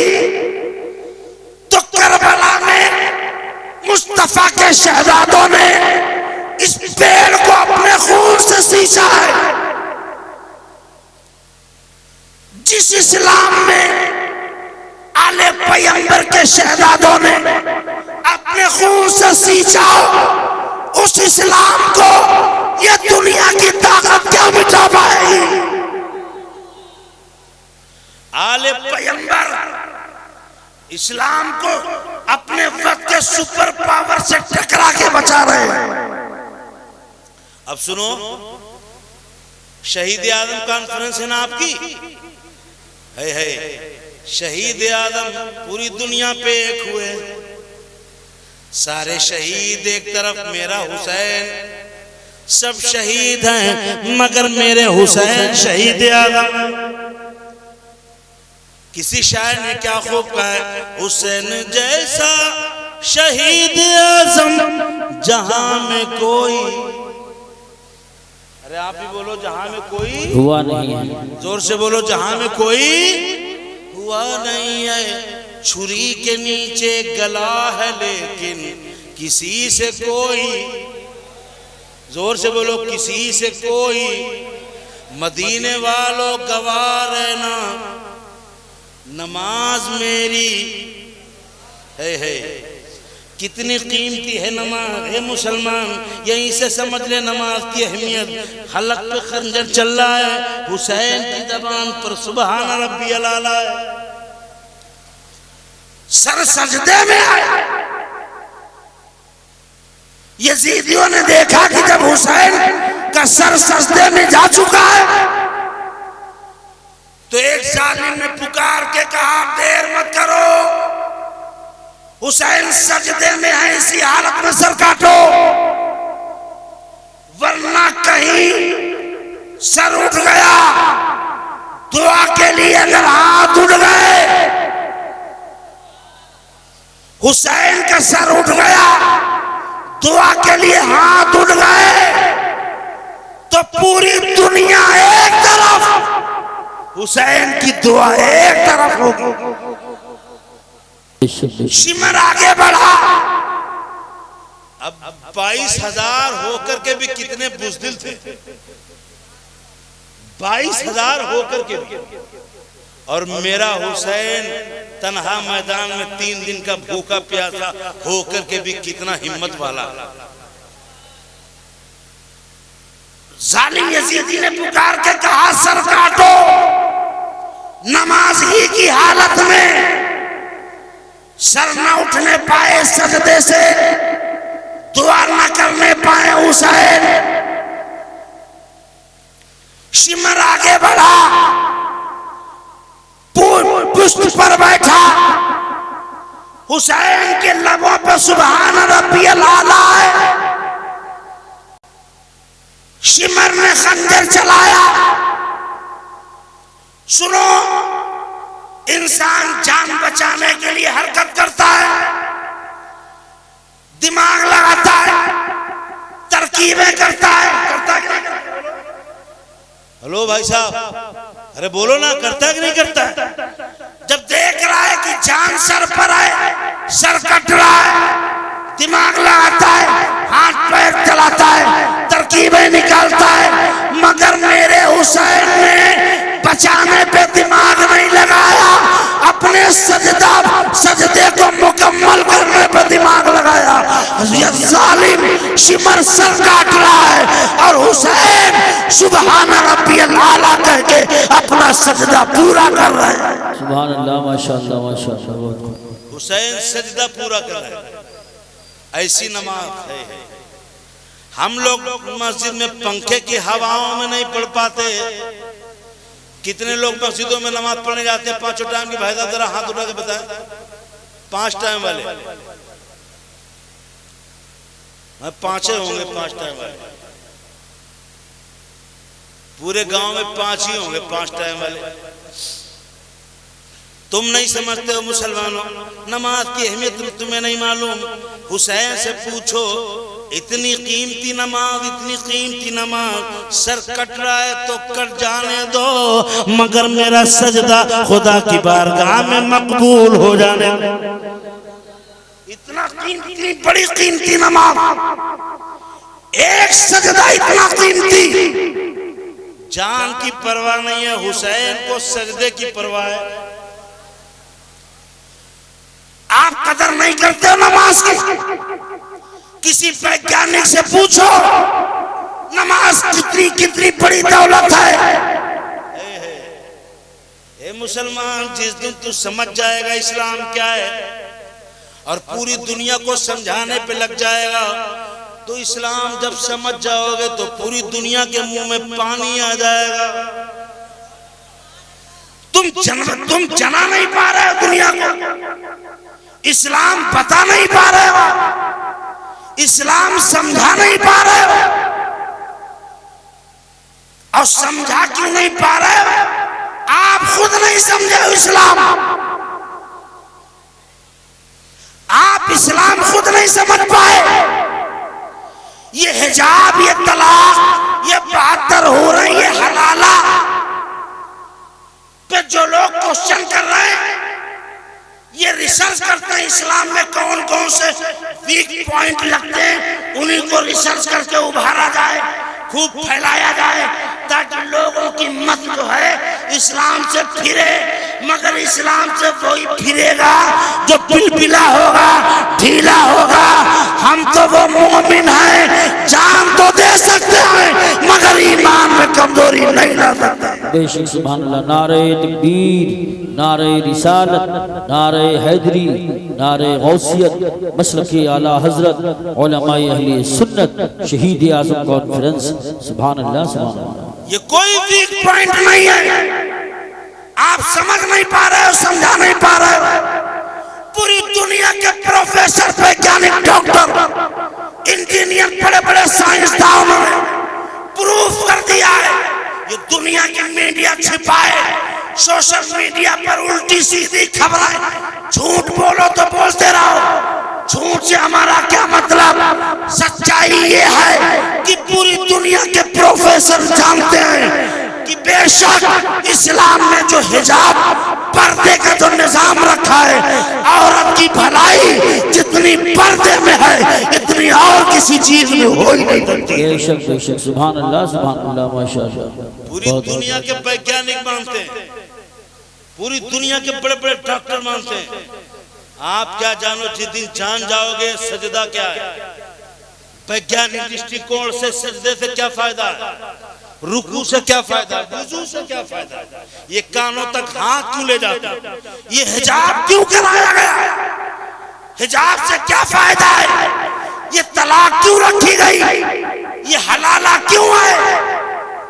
तो करबला में मुस्तफा के शहजादों ने इस पेड़ को अपने खून से सींचा है। जिस इस्लाम में आले पैगंबर के शहजादों ने अपने खून से सींचा, उस इस्लाम को ये दुनिया की ताकत क्या मिटा पाएगी। आले पैगंबर इस्लाम को अपने वक्त के सुपर पावर से टकरा के बचा रहे हैं। अब सुनो, शहीद आदम कॉन्फ्रेंस है ना आपकी, है शहीद आदम पूरी दुनिया पे एक हुए। सारे शहीद एक तरफ, मेरा हुसैन, सब शहीद हैं मगर मेरे हुसैन शहीद आदम। किसी शायर ने क्या खूब कहा है, हुसैन जैसा शहीद आज़म जहां में कोई, अरे आप भी बोलो जहां में कोई हुआ नहीं है, जोर से बोलो जहां में कोई हुआ नहीं है। छुरी के नीचे गला है लेकिन किसी से कोई, जोर से बोलो किसी से कोई। मदीने वालों गवाह रहना नमाज मेरी है। कितनी कीमती है नमाज है मुसलमान, यहीं से समझ ले नमाज की अहमियत। हलक पे खंजर चल रहा है, हुसैन की जबान पर सुबहान रब्बियल आला है। सर सजदे में आया। यजीदियों ने देखा कि जब हुसैन का सर सजदे में जा चुका है तो एक जालिम ने पुकार के कहा देर मत करो, हुसैन सजदे में है, इसी हालत में सर काटो वरना कहीं सर उठ गया दुआ के लिए, अगर हाथ उठ गए, हुसैन का सर उठ गया दुआ के लिए हाथ उठ गए तो पूरी दुनिया एक तरफ, हुसैन की दुआ एक तरफ होगी। शिमर आगे बढ़ा। अब 22,000 होकर के भी कितने बुज़दिल थे, 22,000 होकर के भी। और मेरा हुसैन तन्हा मैदान में 3 दिन का भूखा प्यासा होकर के भी कितना हिम्मत वाला। जालिम यजीदी ने पुकार के कहा सर काटो। नमाज ही की हालत में सर न उठने पाए सजदे से, दुआ न करने पाए हुसैन। शिमर आगे बढ़ा, पुष्ट पर बैठा। हुसैन के लबों पर सुभान रब्बियल आला है। शिमर ने खंजर चलाया। सुनो, इंसान जान बचाने के लिए हरकत करता है, दिमाग लगाता है, तरकीबें करता है। हेलो भाई साहब, अरे बोलो ना, करता है कि नहीं करता है? जब देख रहा है कि जान सर पर आए सर कट रहा है, दिमाग लगाता है, हाथ पैर चलाता है, तरकीबें निकालता है, मगर मेरे हुसैन ने बचाने पे दिमाग नहीं लगाया, अपने सजदे को मुकम्मल करने पे दिमाग लगाया। ये जालिम शिमर सर काट रहा है और हुसैन सुभान रब्बियल आला कह के अपना सजदा पूरा कर रहा है। सुभान अल्लाह, माशाअल्लाह माशाअल्लाह। हुसैन सजदा पूरा कर रहा है। ऐसी नमाज है। हम लोग मस्जिद में पंखे की हवाओं में नहीं पढ़ पाते। कितने लोग मस्जिदों में नमाज पढ़ने जाते हैं 5 टाइम की? भाई साहब जरा हाथ उठा के बताएं, 5 टाइम वाले। 5 होंगे 5 टाइम वाले, पूरे गांव में 5 ही होंगे 5 टाइम वाले। तुम नहीं समझते हो मुसलमानों, नमाज की अहमियत तुम्हें नहीं मालूम। हुसैन से पूछो, इतनी कीमती नमाज, इतनी कीमती नमाज, सर कट रहा है तो कट जाने दो, मगर मेरा सजदा खुदा की बारगाह में मकबूल हो जाने दो। इतना कीमती, बड़ी कीमती नमाज, एक सजदा इतना कीमती, जान की परवाह नहीं है, हुसैन को सजदे की परवाह है। आप कदर नहीं करते हो नमाज की? किसी वैज्ञानिक से पूछो नमाज कितनी बड़ी दौलत है। ए मुसलमान, जिस दिन तू समझ जाएगा इस्लाम क्या है और पूरी दुनिया को समझाने पे लग जाएगा, तो इस्लाम जब समझ जाओगे तो पूरी दुनिया के मुंह में पानी आ जाएगा। तुम जना नहीं पा रहे हो दुनिया को, इस्लाम बता नहीं पा रहे हो, इस्लाम समझा नहीं पा रहे हो। और समझा क्यों नहीं पा रहे हो? आप खुद नहीं समझे इस्लाम, आप इस्लाम खुद नहीं समझ पाए। ये हिजाब, ये तलाक, ये 72 हो रही है हलाला पे जो लोग क्वेश्चन कर रहे हैं, ये रिसर्च करते हैं इस्लाम में कौन कौन से वीक पॉइंट लगते हैं, उन्हीं को रिसर्च करके उभारा जाए, खूब फैलाया जाए, ताकि लोगों की मत जो है इस्लाम से फिरे। मगर इस्लाम से वही फिरेगा जो पिलपिला होगा, ढीला होगा। हम तो वो मोमिन हैं, जान तो दे सकते हैं मगर ईमान में कमजोरी नहीं ला सकते। बेशक सुभान अल्लाह। नारे तकबीर, नारे रिसालत, नारे हैदरी, नारे गौसियत, मसलके आला हजरत, उलमाए अहले सुन्नत, शहीद आज़म कॉन्फ्रेंस। सुभान अल्लाह सुभान अल्लाह। ये कोई वीक पॉइंट नहीं है, आप समझ नहीं पा रहे हो, समझा नहीं पा रहे हो। पूरी दुनिया के प्रोफेसर, वैज्ञानिक, डॉक्टर, इंजीनियर, बड़े बड़े साइंसदानों ने प्रूफ कर दिया है। ये दुनिया की मीडिया छिपाए, सोशल मीडिया पर उल्टी सीधी खबरें, झूठ बोलो तो बोलते रहो। झूठ से हमारा क्या मतलब? सच्चाई ये है कि पूरी दुनिया के प्रोफेसर जानते हैं कि बेशक इस्लाम में जो हिजाब, पर्दे का जो निजाम रखा है, औरत की भलाई जितनी पर्दे में है इतनी और किसी चीज में हो ही नहीं सकती। बेशक बेशक सुभान अल्लाह सुभान अल्लाह माशाअल्लाह। पूरी दुनिया के वैज्ञानिक मानते हैं, पूरी दुनिया के बड़े बड़े डॉक्टर मानते हैं। आप क्या जानो, जिस दिन जान जाओगे सजदा क्या है, वैज्ञानिक दृष्टिकोण से सजदे से क्या फायदा है, रुकू से क्या फायदा, वुजू से क्या फायदा, ये कानों तक हाथ क्यों ले जाता, ये हिजाब क्यों कराया गया, हिजाब से क्या फायदा है, ये तलाक क्यों रखी गई, ये हलाला क्यों है।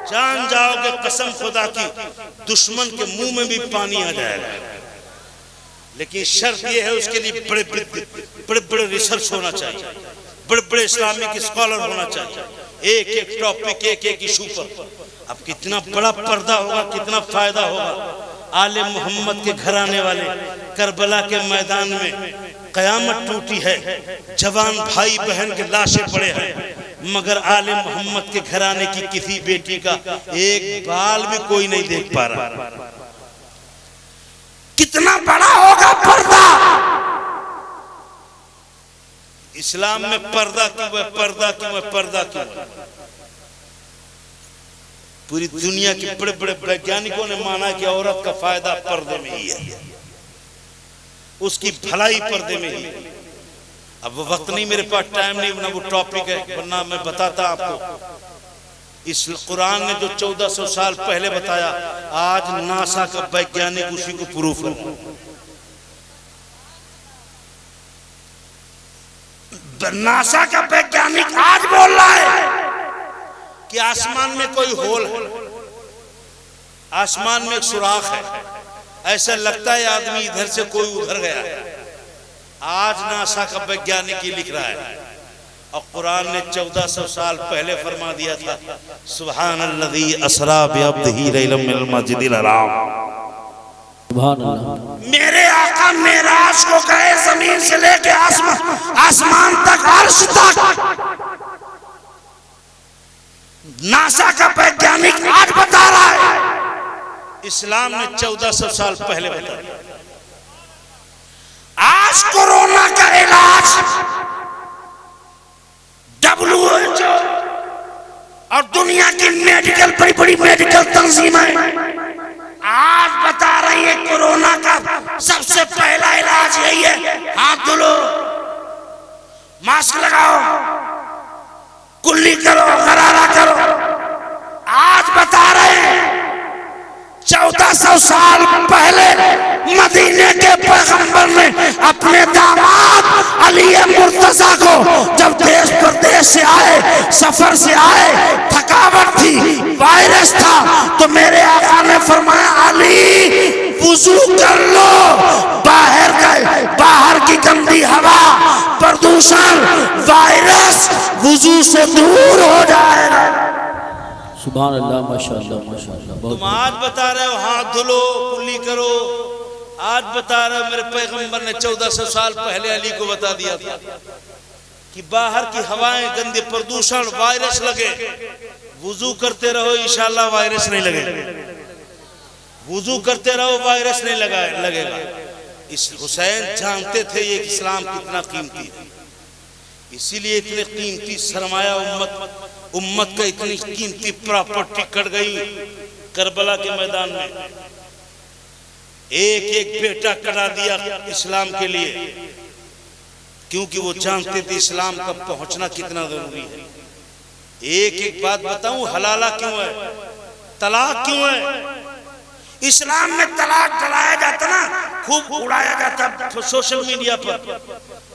जान जाओगे कसम खुदा की, दुश्मन के मुंह में भी पानी आ जाएगा। लेकिन शर्त ये है, उसके लिए बड़े बड़े रिसर्च होना चाहिए, बड़े बड़े इस्लामिक स्कॉलर होना चाहिए, एक एक टॉपिक, एक एक इशू पर। अब कितना बड़ा पर्दा होगा, कितना फायदा होगा। आले मोहम्मद के घराने वाले करबला के मैदान में कयामत टूटी है, जवान भाई बहन के लाशें पड़े हैं, मगर आले मोहम्मद के घराने की किसी बेटी का एक बाल भी कोई नहीं देख पा रहा। कितना बड़ा होगा पर्दा, इस्लाम में पर्दा क्यों है, पर्दा क्यों है, पर्दा क्यों है? पूरी दुनिया के बड़े बड़े वैज्ञानिकों ने माना कि औरत का फायदा पर्दे में ही है, उसकी भलाई पर्दे में ही है। अब वो वक्त नहीं, मेरे पास टाइम नहीं, ना वो टॉपिक है, वरना मैं बताता आपको। इस कुरान ने जो 1400 साल पहले बताया, आज नासा का वैज्ञानिक उसी को प्रूफ है। नासा का वैज्ञानिक आज बोल रहा है कि आसमान में कोई होल है, आसमान में एक सुराख है, ऐसा लगता है आदमी इधर से कोई उधर गया है। आज नासा का वैज्ञानिक ही लिख रहा है, और कुरान ने 1400 साल पहले फरमा दिया था, सुब्हानल्लज़ी असरा बिअब्दिही लैलन मिनल मस्जिदिल हराम। सुभान अल्लाह। मेरे आका मेराज को गए जमीन से लेके आसमान तक, अर्श तक। नासा का वैज्ञानिक आज बता रहा है, इस्लाम ने 1400 साल पहले बताया। आज कोरोना का इलाज WHO और दुनिया की मेडिकल, बड़ी बड़ी मेडिकल तंजीमें आज बता रही है कोरोना का सबसे पहला इलाज यही है, हाथ धुलो, मास्क लगाओ, कुल्ली करो, गरारा करो। आज बता रहे हैं 1400 साल पहले मदीने के पैगंबर ने अपने दामाद अली मुर्तजा को जब देश प्रदेश से आए, सफर से आए, थकावट थी, वायरस था, तो मेरे आका ने फरमाया अली वुजू कर लो, बाहर की गंदी हवा, प्रदूषण, वायरस वुजू से दूर हो जाएगा। सुभान अल्लाह, माशाअल्लाह माशाअल्लाह। तुम आज बता रहे हो हाथ धुलो, कुल्ली करो, आज बता रहे हो मेरे पैगंबर ने 1400 साल पहले अली को बता दिया था कि बाहर की हवाएं गंदे, प्रदूषण, वायरस लगे, वुजू करते रहो इंशाल्लाह वायरस नहीं लगेगा। वुजू करते रहो, वायरस नहीं लगेगा। इस हुसैन जानते थे ये इस्लाम कितना कीमती है, इसीलिए इतने कीमती सरमाया उम्मत का इतनी कीमती प्रॉपर्टी कट गई करबला के मैदान में। एक एक बेटा कटा दिया इस्लाम के लिए, क्योंकि वो जानते थे इस्लाम का पहुंचना कितना जरूरी है। एक एक बात बताऊं, हलाला क्यों है, तलाक क्यों है? इस्लाम में तलाक जलाया जाता ना, खूब उड़ाया जाता सोशल मीडिया पर,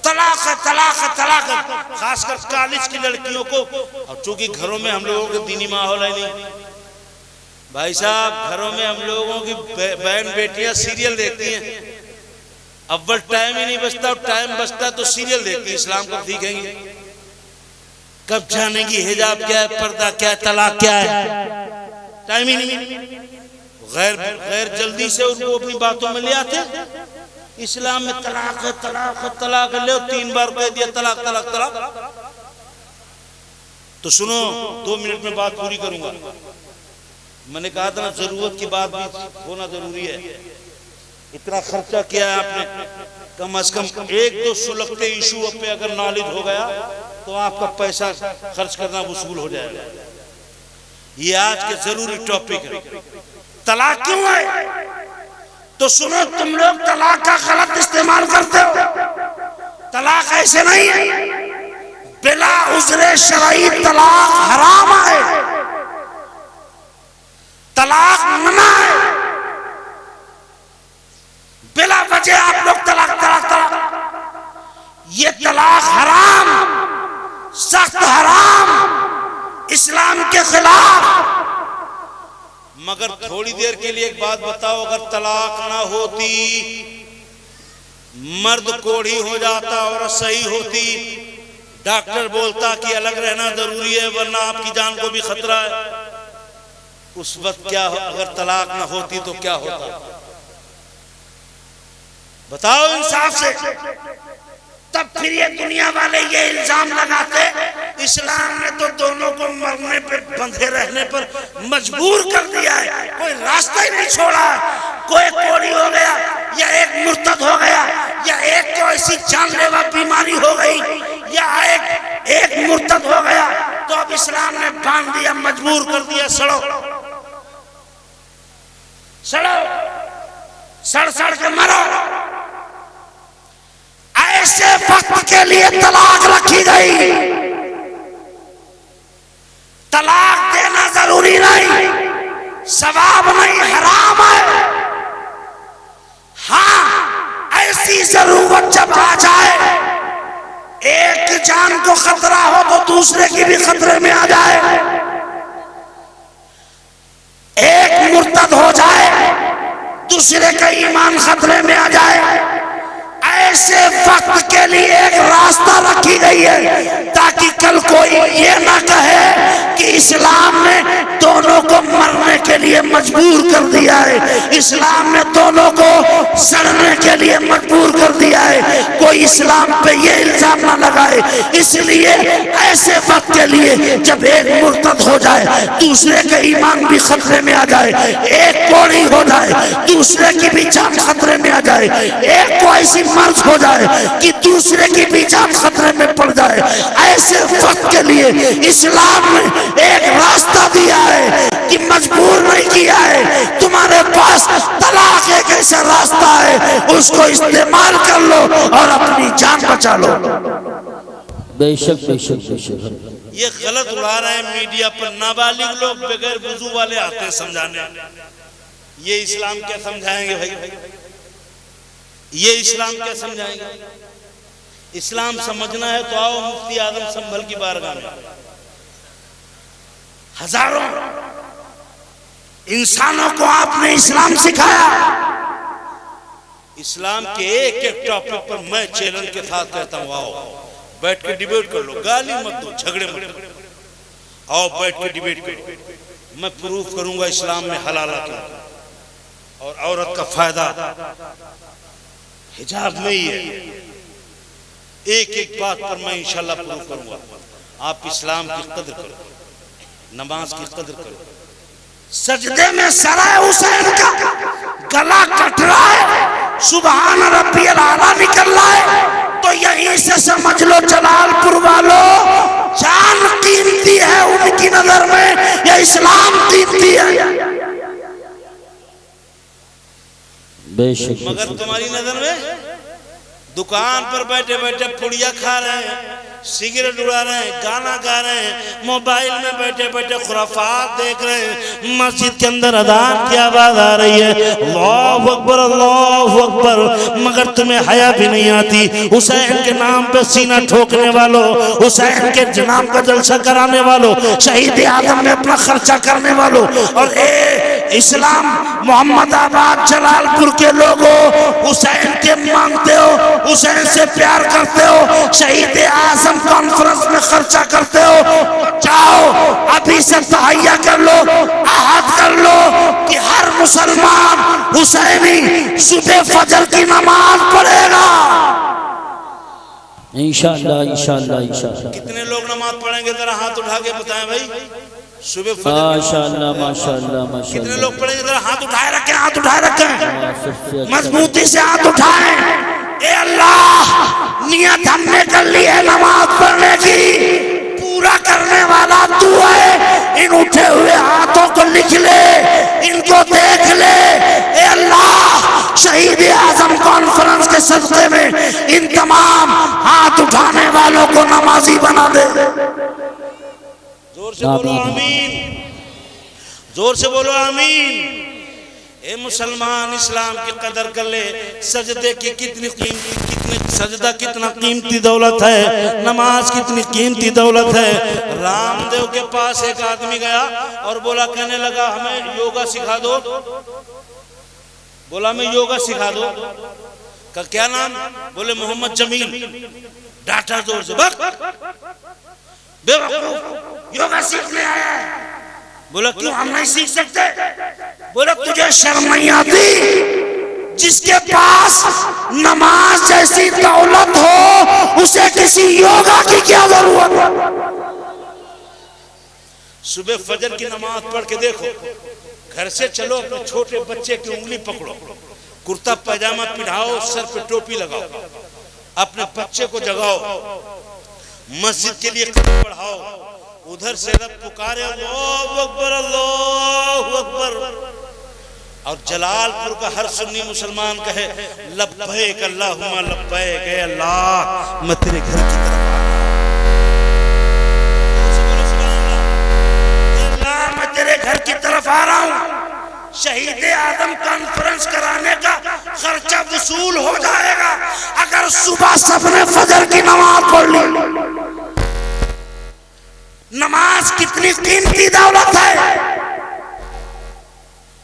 तलाक है, तलाक है, तलाक है, खासकर कॉलेज की लड़कियों को। और चूंकि घरों में हम लोगों के दीनी माहौल है नहीं भाई साहब, घरों में हम लोगों की बहन बेटियां सीरियल देखती हैं, अव्वल टाइम ही नहीं बचता, और टाइम बचता तो सीरियल देखती है। इस्लाम कब सीखेंगे, कब जानेंगी हिजाब क्या है, पर्दा क्या है, तलाक क्या है? टाइम ही नहीं। गैर जल्दी से उनको अपनी बातों में ले आते। इस्लाम में तलाक है, तलाक है, तलाक है, ले 3 बार कह दिया तलाक तलाक तलाक। तो सुनो, 2 मिनट में बात पूरी करूंगा। मैंने कहा था ना, जरूरत की बात भी होना जरूरी है। इतना खर्चा किया है आपने, कम से कम 1-2 सुलगते इशू पे अगर नॉलेज हो गया तो आपका पैसा खर्च करना वसूल हो जाएगा। ये आज के जरूरी टॉपिक है। तलाक क्यों है? तो सुनो, तुम लोग तलाक का गलत इस्तेमाल करते हो। तलाक ऐसे नहीं है, बिला उज़्रे शरई तलाक हराम है, तलाक मना है। बिला वजह आप लोग तलाक तलाक तलाक, ये तलाक हराम, सख्त हराम, इस्लाम के खिलाफ। मगर थोड़ी देर के लिए एक बात बताओ, अगर तलाक ना होती, मर्द कोढ़ी हो जाता, औरत सही होती, डॉक्टर बोलता कि अलग रहना जरूरी है वरना आपकी जान को भी खतरा है, उस वक्त क्या हो? अगर तलाक ना होती तो क्या होता? बताओ इंसाफ से। तब फिर ये दुनिया वाले ये इल्जाम लगाते इस्लाम ने तो दोनों को मरने पे, बंधे रहने पर मजबूर कर दिया है, कोई रास्ता ही नहीं छोड़ा है। कोई कोड़ी हो गया, या एक मुर्तद हो गया, या एक को ऐसी जानलेवा बीमारी हो गई, या एक मुर्तद हो गया तो अब इस्लाम ने बांध दिया, मजबूर कर दिया, सड़ो सड़ो, सड़ सड़ के मरो। ऐसे वक्त के लिए तलाक रखी गई। तलाक देना जरूरी नहीं, सवाब नहीं, हराम है। हाँ, ऐसी जरूरत जब आ जाए, एक की जान को खतरा हो तो दूसरे की भी खतरे में आ जाए, एक मुर्तद हो जाए दूसरे का ईमान खतरे में आ जाए, ऐसे वक्त के लिए एक रास्ता रखी गई है ताकि कल कोई ये ना कहे कि इस्लाम ने दोनों को मरने के लिए मजबूर कर दिया है, इस्लाम ने दोनों को सड़ने के लिए मजबूर कर दिया है। कोई इस्लाम पे ये इल्जाम ना लगाए। इसलिए ऐसे वक्त के लिए जब एक मुर्तद हो जाए, दूसरे का ईमान भी खतरे में आ जाए, एक कोड़ी हो जाए, दूसरे की भी जान खतरे में आ जाए, एक को ऐसी मर्ज हो जाए कि दूसरे की भी जान खतरे में पड़ जाए, ऐसे वक्त के लिए इस्लाम ने एक रास्ता दिया है कि मजबूर नहीं किया है। तुम्हारे पास तलाक एक ऐसा रास्ता है, उसको इस्तेमाल कर लो और अपनी जान बचा लो। बेशक बेशक बेशक। ये गलत उड़ा रहे हैं मीडिया पर, नाबालिग लोग बगैर वुजू वाले आते हैं समझाने। ये इस्लाम क्या समझाएंगे भाई? ये इस्लाम क्या समझाएंगे? इस्लाम समझना है तो आओ मुफ्ती आजम संभल की बारगाह में। हजारों इंसानों को आपने इस्लाम सिखाया। इस्लाम के एक एक टॉपिक पर मैं चैलेंज के साथ कहता हूं, आओ बैठ के डिबेट कर लो, गाली मत दो, झगड़े मत करो, आओ बैठ के डिबेट करो। मैं प्रूफ करूंगा इस्लाम में हलाला क्या और औरत का फायदा हिजाब में ही है। एक एक बात पर मैं इंशाल्लाह प्रूफ करूंगा। आप इस्लाम की कदर करो, नमाज की कदर करो। सजदे में सराय हुसैन का गला कट रहा है, सुभान रब्बियल आला निकल रहा है, तो यहीं से समझ लो जलालपुर वालों, जान कीमती है उनकी नजर में, या इस्लाम कीमती है। मगर तुम्हारी नजर में दुकान पर बैठे बैठे पुड़िया खा रहे हैं, सिगरेट उड़ा रहे हैं, गाना गा रहे हैं, मोबाइल में बैठे बैठे खुराफात देख रहे हैं, मस्जिद के अंदर अजान की आवाज आ रही है, अल्लाहु अकबर अल्लाहु अकबर, मगर तुम्हें हया भी नहीं आती। हुसैन के नाम पे सीना ठोकने वालों, हुसैन के नाम का जलसा कराने वालों, शहीद आदम में अपना खर्चा करने वालों, और इस्लाम मोहम्मदाबाद जलालपुर के लोगों, हुसैन के मानते हो, हुसैन से प्यार करते हो, शहीद आजम कॉन्फ्रेंस में खर्चा करते हो, जाओ अभी से तहैया कर लो, आहद कर लो कि हर मुसलमान हुसैनी सुबह फजर की नमाज पढ़ेगा। इंशाअल्लाह इंशाअल्लाह इंशाअल्लाह। कितने लोग नमाज पढ़ेंगे जरा हाथ उठा के बताएं भाई। सुबह माशाअल्लाह माशाअल्लाह माशाअल्लाह। कितने लोग पढ़ेंगे जरा हाथ उठाए रखें, हाथ उठाए रखें, मजबूती से हाथ उठाएं। ए अल्लाह, नियत हमने कर ली है नमाज पढ़ने की, पूरा करने वाला तू है। इन उठे हुए हाथों को लिख ले, इनको देख ले। ए अल्लाह, शहीद आजम कॉन्फ्रेंस के सदक़े में इन तमाम हाथ उठाने वालों को नमाजी बना दे। जोर से बोलो आमीन, जोर से बोलो आमीन। ए मुसलमान, इस्लाम की कदर कर ले। सजदे की कितनी सजदा कितना कीमती दौलत है, नमाज कितनी कीमती दौलत है। रामदेव के पास एक आदमी गया और बोला, कहने लगा हमें योगा सिखा दो। बोला मैं योगा सिखा दो। का क्या नाम? बोले मोहम्मद जमील। डांटा जोर से, बेवकूफ, योगा सीखने आया है। बोला क्यों, हम नहीं सीख सकते? बोला तुझे शर्म नहीं आती? जिसके पास नमाज जैसी दौलत हो उसे किसी योगा की क्या जरूरत? सुबह फजर की नमाज पढ़ के देखो, घर से चलो, अपने छोटे बच्चे की उंगली पकड़ो, कुर्ता पैजामा पहनाओ, सर पे टोपी लगाओ, अपने बच्चे को जगाओ, मस्जिद के लिए कदम बढ़ाओ, उधर से रब पुकारे अल्लाहु अकबर अल्लाहु अकबर, और जलालपुर का हर सुन्नी मुसलमान कहे लब्बैक अल्लाहुम्मा लब्बैक, अल्लाह मैं तेरे घर की तरफ अल्लाह मैं तेरे घर की तरफ आ रहा हूं। शहीद आदम कॉन्फ्रेंस कराने का खर्चा वसूल हो जाएगा अगर सुबह सबने फजर की नमाज पढ़ ली। नमाज कितनी कीमती दौलत है।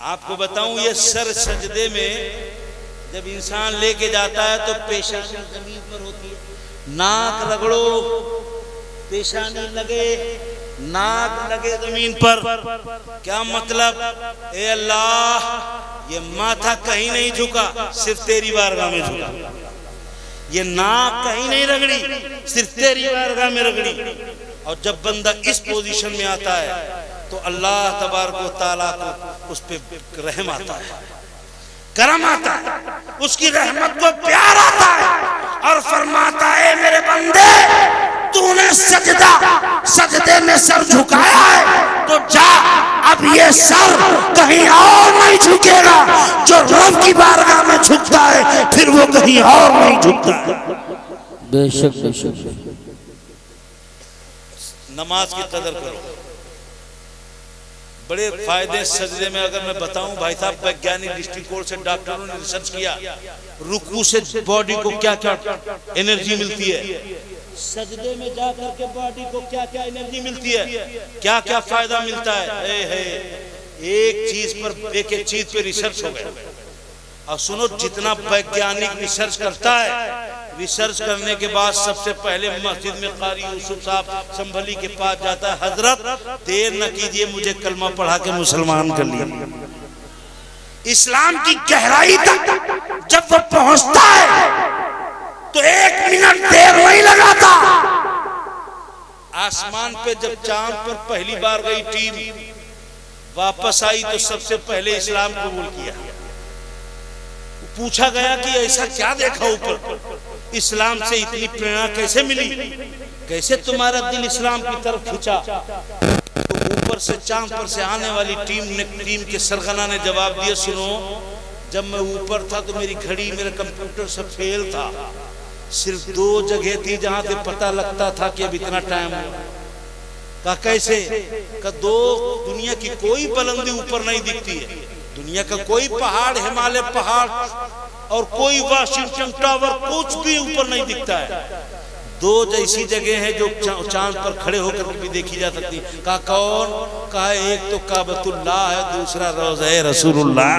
आपको बताऊं, ये सर सजदे में जब इंसान लेके जाता है तो पेशानी जमीन पर होती है, नाक रगड़ो पेशानी लगे, नाक लगे जमीन पर, क्या मतलब? ए अल्लाह, ये माथा कहीं नहीं झुका, सिर्फ तेरी बारगाह में झुका। ये नाक कहीं नहीं रगड़ी, सिर्फ तेरी बारगाह में रगड़ी। और जब बंदा इस पोजीशन में आता है तो अल्लाह तबारक व तआला को उस पे रहम आता है, करम आता है, उसकी रहमत को प्यार आता है और फरमाता है मेरे बंदे, तूने सजदे में सर झुकाया है तो जा, अब ये सर कहीं और नहीं झुकेगा। जो रब की बारगाह में झुकता है फिर वो कहीं और नहीं झुकता है। बेशक बेशक। नमाज की कदर करो, बड़े फायदे सजदे में अगर मैं बताऊं भाई साहब, वैज्ञानिक दृष्टिकोण से डॉक्टरों ने रिसर्च किया, रुकू से बॉडी को क्या क्या एनर्जी मिलती है, सजदे में जाकर के बॉडी को क्या क्या एनर्जी मिलती है, क्या क्या फायदा मिलता है। एक चीज पर रिसर्च हो गया। और सुनो, जितना वैज्ञानिक रिसर्च करता है, रिसर्च करने के बाद सबसे पहले मस्जिद में कारी यूसुफ साहब संभली के पास जाता है, हजरत देर न कीजिए, मुझे कलमा पढ़ा के मुसलमान कर लिया। इस्लाम की गहराई तक जब वो पहुंचता है तो 1 मिनट देर नहीं लगाता। आसमान पे जब चांद पर पहली बार गई टीम, वापस आई तो सबसे पहले इस्लाम कबूल किया। पूछा गया कि ऐसा क्या देखा ऊपर, इस्लाम से इतनी प्रेरणा कैसे मिली, कैसे तुम्हारा दिल इस्लाम की तरफ खिंचा? तो ऊपर से चांद पर से आने वाली टीम के सरगना ने जवाब दिया, सुनो, जब मैं ऊपर था तो मेरी घड़ी, मेरा कंप्यूटर सब फेल था, सिर्फ 2 जगह थी जहां से पता लगता था कि अब इतना टाइम हुआ। कहा कैसे? का 2 दुनिया की कोई बुलंदी ऊपर नहीं दिखती है, दुनिया का कोई पहाड़, हिमालय पहाड़ और कोई वाशिंगटन टावर, कुछ भी ऊपर नहीं दिखता है। 2 जैसी जगह है जो चांद पर खड़े होकर भी देखी जा सकती। कहा कौन? कहा एक तो काबतुल्लाह है, दूसरा रोज़ा रसूलुल्लाह।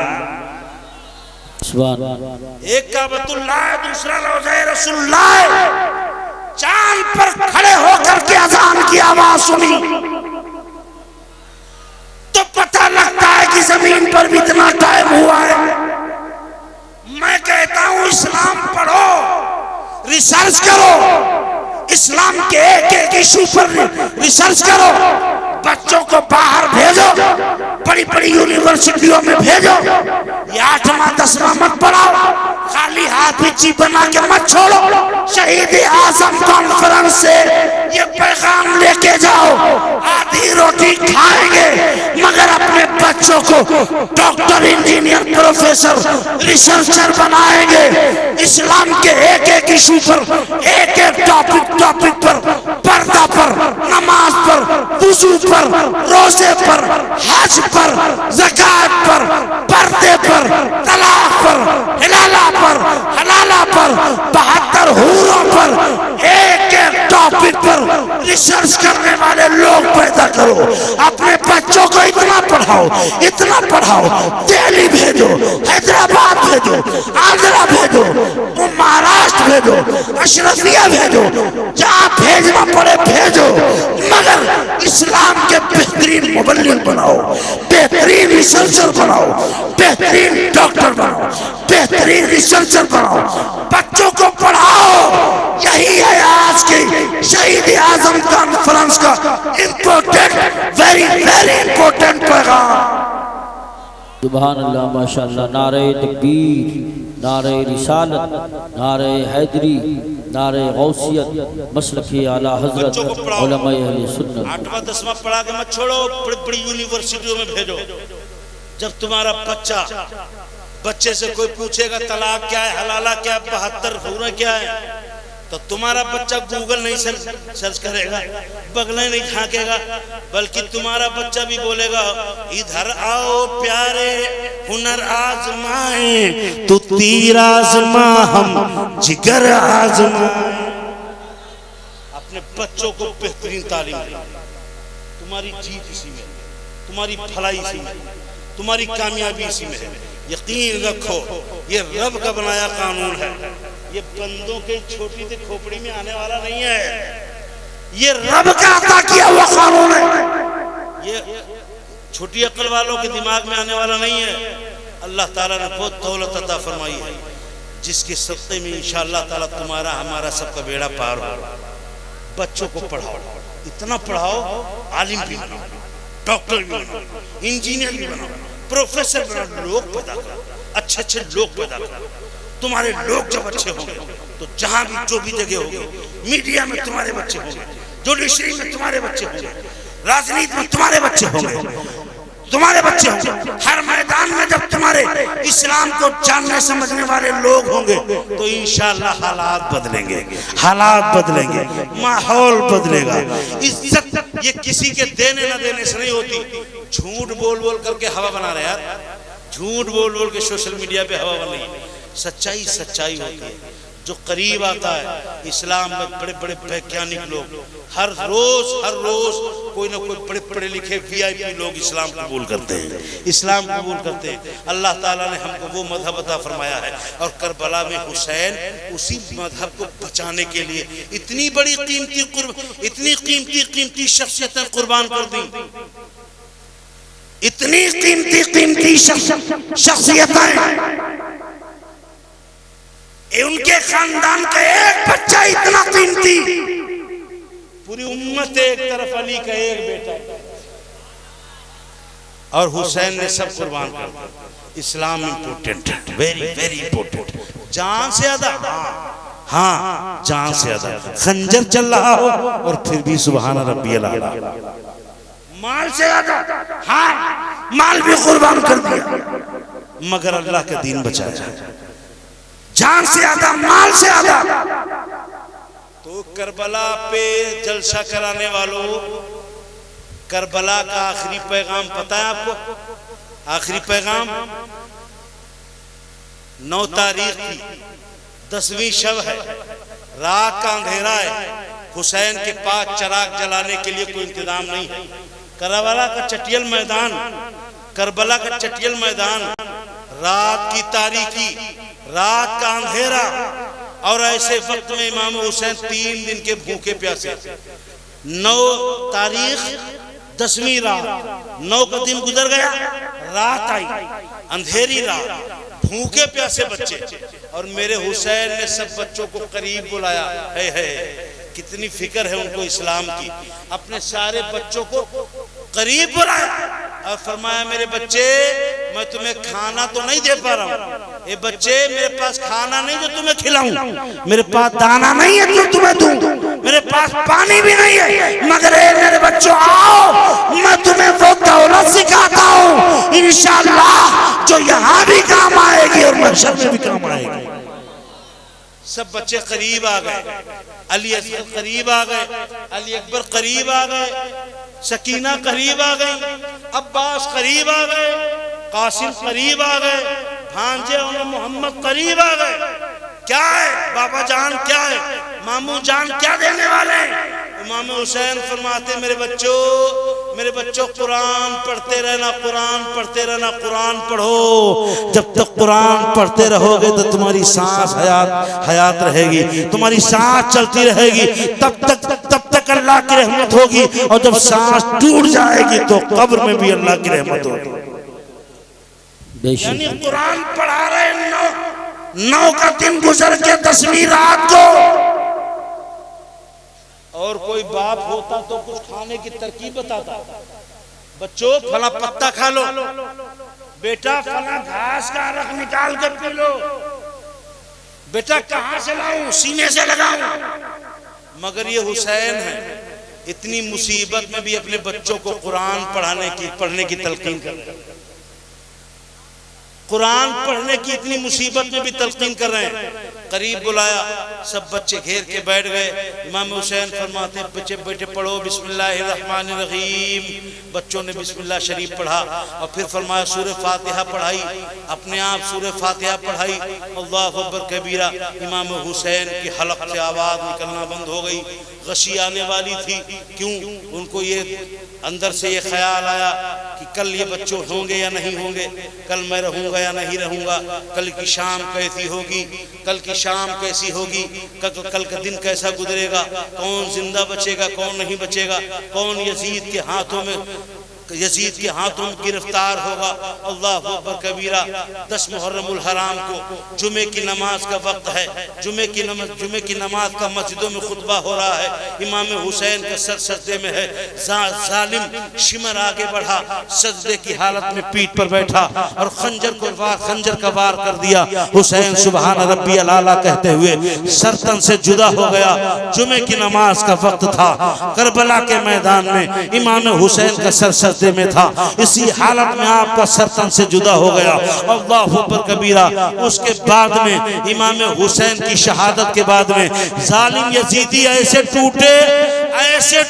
एक काबतुल्लाह है, दूसरा रोज़ा रसूलुल्लाह। चांद पर खड़े होकर के अजान की आवाज सुनी तो पता लगता है कि जमीन पर भी इतना टाइम हुआ है। मैं कहता हूं, इस्लाम पढ़ो, रिसर्च करो, इस्लाम के एक इशू पर रिसर्च करो, बच्चों को बाहर भेजो, बड़ी बड़ी यूनिवर्सिटियों में भेजो। ये 8वां 10वां मत पढ़ाओ, खाली हाथ में ची बना के मत छोड़ो। शहीद आजम कॉन्फ्रेंस से ये पैगाम लेके जाओ, आधी रोटी खाएंगे मगर अपने बच्चों को डॉक्टर, इंजीनियर, प्रोफेसर, रिसर्चर बनाएंगे। इस्लाम के एक इशू पर, एक टॉपिक पर, पर्दा पर, नमाज पर, वुजू पर, रोजे पर, हज पर, ज़कात पर, पर्दे पर, तलाक पर, हिलाला पर, 72 हूरों पर, एक टॉपिक पर रिसर्च करने वाले लोग पैदा करो। अपने बच्चों को इतना पढ़ाओ, दिल्ली भेजो, हैदराबाद भेजो, आगरा भेजो, महाराष्ट्र भेजो, अशरफिया भेजो, जहाँ भेजना पड़े भेजो, मगर इस्लाम के बेहतरीन मुबल्लिग बनाओ, बेहतरीन रिसर्चर बनाओ, बेहतरीन डॉक्टर बनाओ, बेहतरीन रिसर्चर बनाओ, बच्चों को पढ़ाओ। यही है आज की शहीद आजम कॉन्फ्रेंस का इम्पोर्टेंट, वेरी वेरी इम्पोर्टेंट पैगाम। सुभान अल्लाह, माशाअल्लाह। नारे तकबीर, नारे रिसालत, नारे हैदरी। नारे गौसियत मसलक आला हजरत उलमा अहले सुन्नत। 8वां 10वां पढ़ा के मत छोड़ो, बड़ी बड़ी यूनिवर्सिटियों में भेजो। जब तुम्हारा बच्चे से कोई पूछेगा तलाक क्या है, हलाला क्या है, 72 हुर्र क्या है, तो तुम्हारा बच्चा गूगल नहीं सर्च करेगा, बगले नहीं झांकेगा, बल्कि तुम्हारा बच्चा भी बोलेगा इधर आओ प्यारे हुनर आजमाए, तू तीर आजमा हम जिगर आजमाए। अपने बच्चों को बेहतरीन तालीम दे। तुम्हारी जीत इसी में, तुम्हारी भलाई इसी में, तुम्हारी कामयाबी इसी में है। यकीन रखो ये रब का बनाया कानून है, ये बंदों के छोटी सी खोपड़ी में आने वाला नहीं है, ये रब का अता किया हुआ कानून है, ये छोटी अक्ल वालों के दिमाग में आने वाला नहीं है। अल्लाह ताला ने बहुत दौलत अता फरमाई है, जिसके सत्ते में इंशाअल्लाह ताला तुम्हारा हमारा सबका बेड़ा पार हो। बच्चों को पढ़ाओ, इतना पढ़ाओ आलिम भी बनाओ, डॉक्टर भी बनाओ, इंजीनियर भी बनाओ, प्रोफेसर बनाओ, लोग पैदा करो, अच्छे अच्छे लोग पैदा करो। तुम्हारे लोग जब अच्छे होंगे तो जहां भी जो भी जगह होगी, मीडिया में तुम्हारे बच्चे होंगे, जुडिशरी में तुम्हारे बच्चे होंगे, राजनीति में तुम्हारे बच्चे होंगे, तुम्हारे बच्चे होंगे, हर मैदान में जब तुम्हारे इस्लाम को जानने समझने वाले लोग होंगे तो इंशाअल्लाह हालात बदलेंगे, हालात बदलेंगे, माहौल बदलेगा। इज्जत ये किसी के देने ना देने से नहीं होती। झूठ बोल बोल करके हवा बना रहे यार, झूठ बोल बोल के सोशल मीडिया पे हवा बन रही है। सच्चाई सच्चाई होती है, जो करीब आता है। इस्लाम में बड़े बड़े वैज्ञानिक लोग हर रोज कोई ना कोई बड़े पढ़े लिखे VIP लोग इस्लाम कबूल करते हैं, इस्लाम कबूल करते हैं। अल्लाह ताला ने हमको वो मजहब अता फरमाया है, और करबला में हुसैन उसी मजहब को बचाने के लिए इतनी बड़ी इतनी कीमती शख्सियतें कुर्बान कर दी, इतनी कीमती शख्सियतें। उनके खानदान का एक बच्चा इतना कीमती, पूरी उम्मत एक तरफ, अली का एक बेटा, और हुसैन ने सब कुर्बान कर दिया। इस्लाम इम्पोर्टेंट है, वेरी वेरी इम्पोर्टेंट। जान से ज्यादा, हाँ जान से ज्यादा। खंजर चल रहा हो और फिर भी सुभान रब्बियल आला। माल से ज्यादा, हाँ माल भी कुर्बान कर दिया, मगर अल्लाह का दीन बचाया। जान से ज्यादा, माल से ज्यादा। तो करबला पे जलसा कराने वालों, करबला का आखिरी पैगाम पता है आपको? आखिरी पैगाम 9 तारीख की 10वीं शब है, रात का अंधेरा है, हुसैन के पास चिराग जलाने के लिए कोई इंतजाम नहीं है। करबला का चटियल मैदान, करबला का चटियल मैदान, रात की तारीकी, रात का अंधेरा, और ऐसे वक्त में इमाम हुसैन 3 दिन के भूखे प्यासे। 9 तारीख 10वीं रात, 9 का दिन गुजर गया, रात आई, अंधेरी रात, भूखे प्यासे बच्चे, और मेरे हुसैन ने सब बच्चों को करीब बुलाया। है कितनी फिक्र है उनको इस्लाम की। अपने सारे बच्चों को करीब बुलाया और फरमाया, मेरे बच्चे मैं तुम्हें खाना तो नहीं दे पा रहा हूँ, ये बच्चे मेरे पास खाना नहीं जो तुम्हें खिलाऊं, मेरे पास दाना नहीं है जो तुम्हें दूं, मेरे पास पानी भी नहीं है, मगर मेरे बच्चों आओ, मैं तुम्हें वो दौलत सिखाता हूँ इंशाअल्लाह जो यहाँ भी काम आएगी और महशर में भी काम आएगी। सब बच्चे करीब आ गए, अली असगर करीब आ गए, अली अकबर करीब आ गए, सकीना करीब आ गई, अब्बास करीब आ गए, कासिम करीब आ गए, भांजे और मोहम्मद करीब आ गए। क्या है बाबा जान, क्या है मामू जान, क्या देने वाले हैं? इमाम हुसैन फरमाते, मेरे बच्चों कुरान पढ़ते रहना, कुरान पढ़ते रहना, कुरान पढ़ो। जब तक कुरान पढ़ते रहोगे तो तुम्हारी सांस हयात रहेगी, तुम्हारी सांस चलती रहेगी, तब तक अल्लाह की रहमत होगी, और जब सांस टूट जाएगी तो कब्र में भी अल्लाह की रहमत होगी। यानी कुरान पढ़ा रहे, 9 का दिन गुजर के 10वीं रात को। और कोई बाप होता तो कुछ खाने की तरकीब बताता, बच्चों फला पत्ता खा लो, बेटा फला घास का रख निकाल के पी लो, बेटा कहां से लाऊं, सीने से लगाऊं। मगर ये हुसैन है, इतनी मुसीबत में भी अपने बच्चों को कुरान पढ़ने की तलकीन कर रहे हैं। कुरान पढ़ने की इतनी मुसीबत में भी तलकीन कर रहे हैं। करीब बुलाया, सब बच्चे घेर के बैठ गए। इमाम हुसैन फरमाते बच्चे बेटे पढ़ो बिस्मिल्लाहिर्रहमानिर्रहीम। बच्चों ने बिस्मिल्लाह शरीफ पढ़ा और फिर फरमाया सूरह फातिहा पढ़ाई, अपने आप सूरह फातिहा पढ़ाई। अल्लाहु अकबर कबीरा। इमाम हुसैन की हलक से आवाज़ निकलना बंद हो गई, गशी आने वाली थी। क्यों? उनको ये अंदर से ये ख्याल आया कि कल ये बच्चों होंगे या नहीं होंगे, कल मैं रहूँगा या नहीं रहूँगा, कल की शाम कैसी होगी, कल की शाम कैसी होगी, कल का दिन कैसा गुजरेगा, कौन जिंदा बचेगा कौन नहीं बचेगा, कौन यजीद के हाथों में गिरफ्तार होगा। अल्लाहु अकबर कबीरा। 10 मुहर्रमुल हराम को जुमे की नमाज का वक्त है। जुमे की नमाज का मस्जिदों में खुतबा हो रहा है। इमाम हुसैन का सर सजदे में है। जालिम शिमर आगे बढ़ा, सजदे की हालत में पीठ पर बैठा और खंजर का वार कर दिया। हुसैन सुबहान रब्बियल आला कहते हुए सरतन से जुदा हो गया। जुमे की नमाज का वक्त था। करबला के मैदान में इमाम हुसैन का सर में था। इसी हालत में आपका सरतन से जुदा हो गया। अल्लाहु अकबर कबीरा। उसके बाद में इमाम हुसैन की शहादत के बाद में जालिम यजीदी ऐसे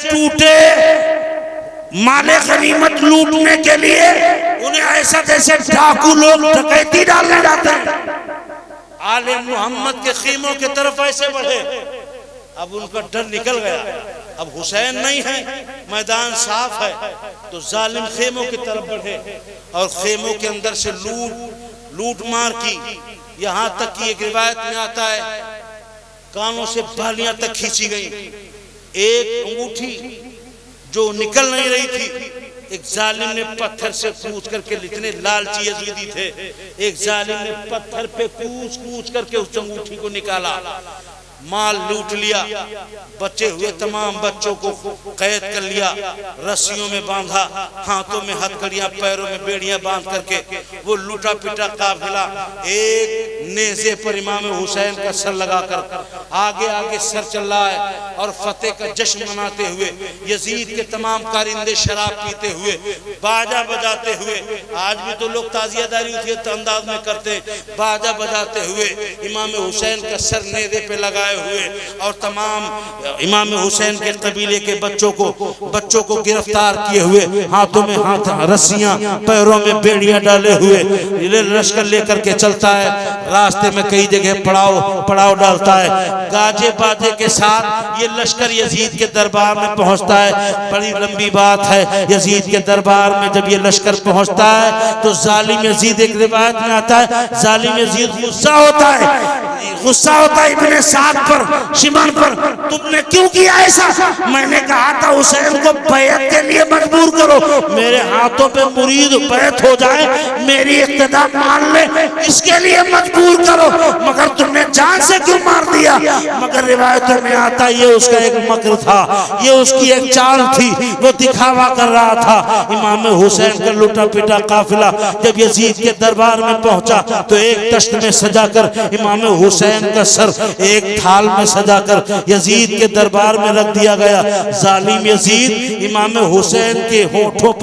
टूटे माले गनीमत लूटने के लिए उन्हें ऐसा जैसे डाकू लोग डकैती डालने जाते हैं। आले मोहम्मद के खीमों की तरफ ऐसे बढ़े। अब उनका डर निकल गया। अब हुसैन नहीं है, मैदान साफ है, तो जालिम खेमों की तरफ बढ़े और खेमों के अंदर से लूट मार की। यहाँ तक कि एक रिवायत में आता है कानों से बालियां तक खींची गई। एक अंगूठी जो निकल नहीं रही थी, एक जालिम ने पत्थर से कूच करके, इतने लालची यजीदी थे, एक जालिम ने पत्थर पे कूच करके उस अंगूठी को निकाला। माल लूट लिया। बचे हुए तमाम बच्चों को कैद कर लिया, रस्सियों में बांधा, हाथों में हथकड़ियां, पैरों में बेड़ियां बांध करके वो लूटा पिटा काफिला एक नेज़े पर इमाम हुसैन का सर लगाकर आगे सर चल रहा है और फतेह का जश्न मनाते हुए यजीद के तमाम कारिंदे शराब पीते हुए, बाजा बजाते हुए। आज भी तो लोग ताजियादारी उसी अंदाज में करते, बाजा बजाते हुए इमाम हुसैन का सर नेज़े पे लगाए हुए और तमाम इमाम हुसैन के कबीले के बच्चों को गिरफ्तार किए हुए, हाथों में रस्सियां, पैरों में बेड़ियां डाले हुए लश्कर लेकर के चलता है। रास्ते में कई जगह पड़ाव डालता है। गाजे बाजे के साथ ये लश्कर यजीद के दरबार में पहुंचता है। बड़ी लंबी बात है। यजीद के दरबार में जब ये लश्कर पहुंचता है तो जालिम यजीद, एक रिवायत में आता है, जालिम यजीद गुस्सा होता है इब्ने साद पर, शिमर पर। तुमने क्यों किया ऐसा? मैंने कहा था हुसैन को बैत के लिए मजबूर करो, मेरे हाथों पे मुरीद बैत हो जाए, मेरी इक्तदा मान ले, इसके लिए मजबूर करो, मगर तुमने जान से क्यों मार दिया? मगर रिवायतों में आता ये उसका एक मकर था, ये उसकी एक चाल थी, वो दिखावा कर रहा था। इमाम हुसैन का लूटा पिटा काफिला जब यजीद के दरबार में पहुंचा तो एक तश्त में सजाकर इमाम हुसैन का सर एक थाल में सजाकर यजीद के दरबार में रख दिया गया। जालिम यजीद इमाम हुसैन के होठों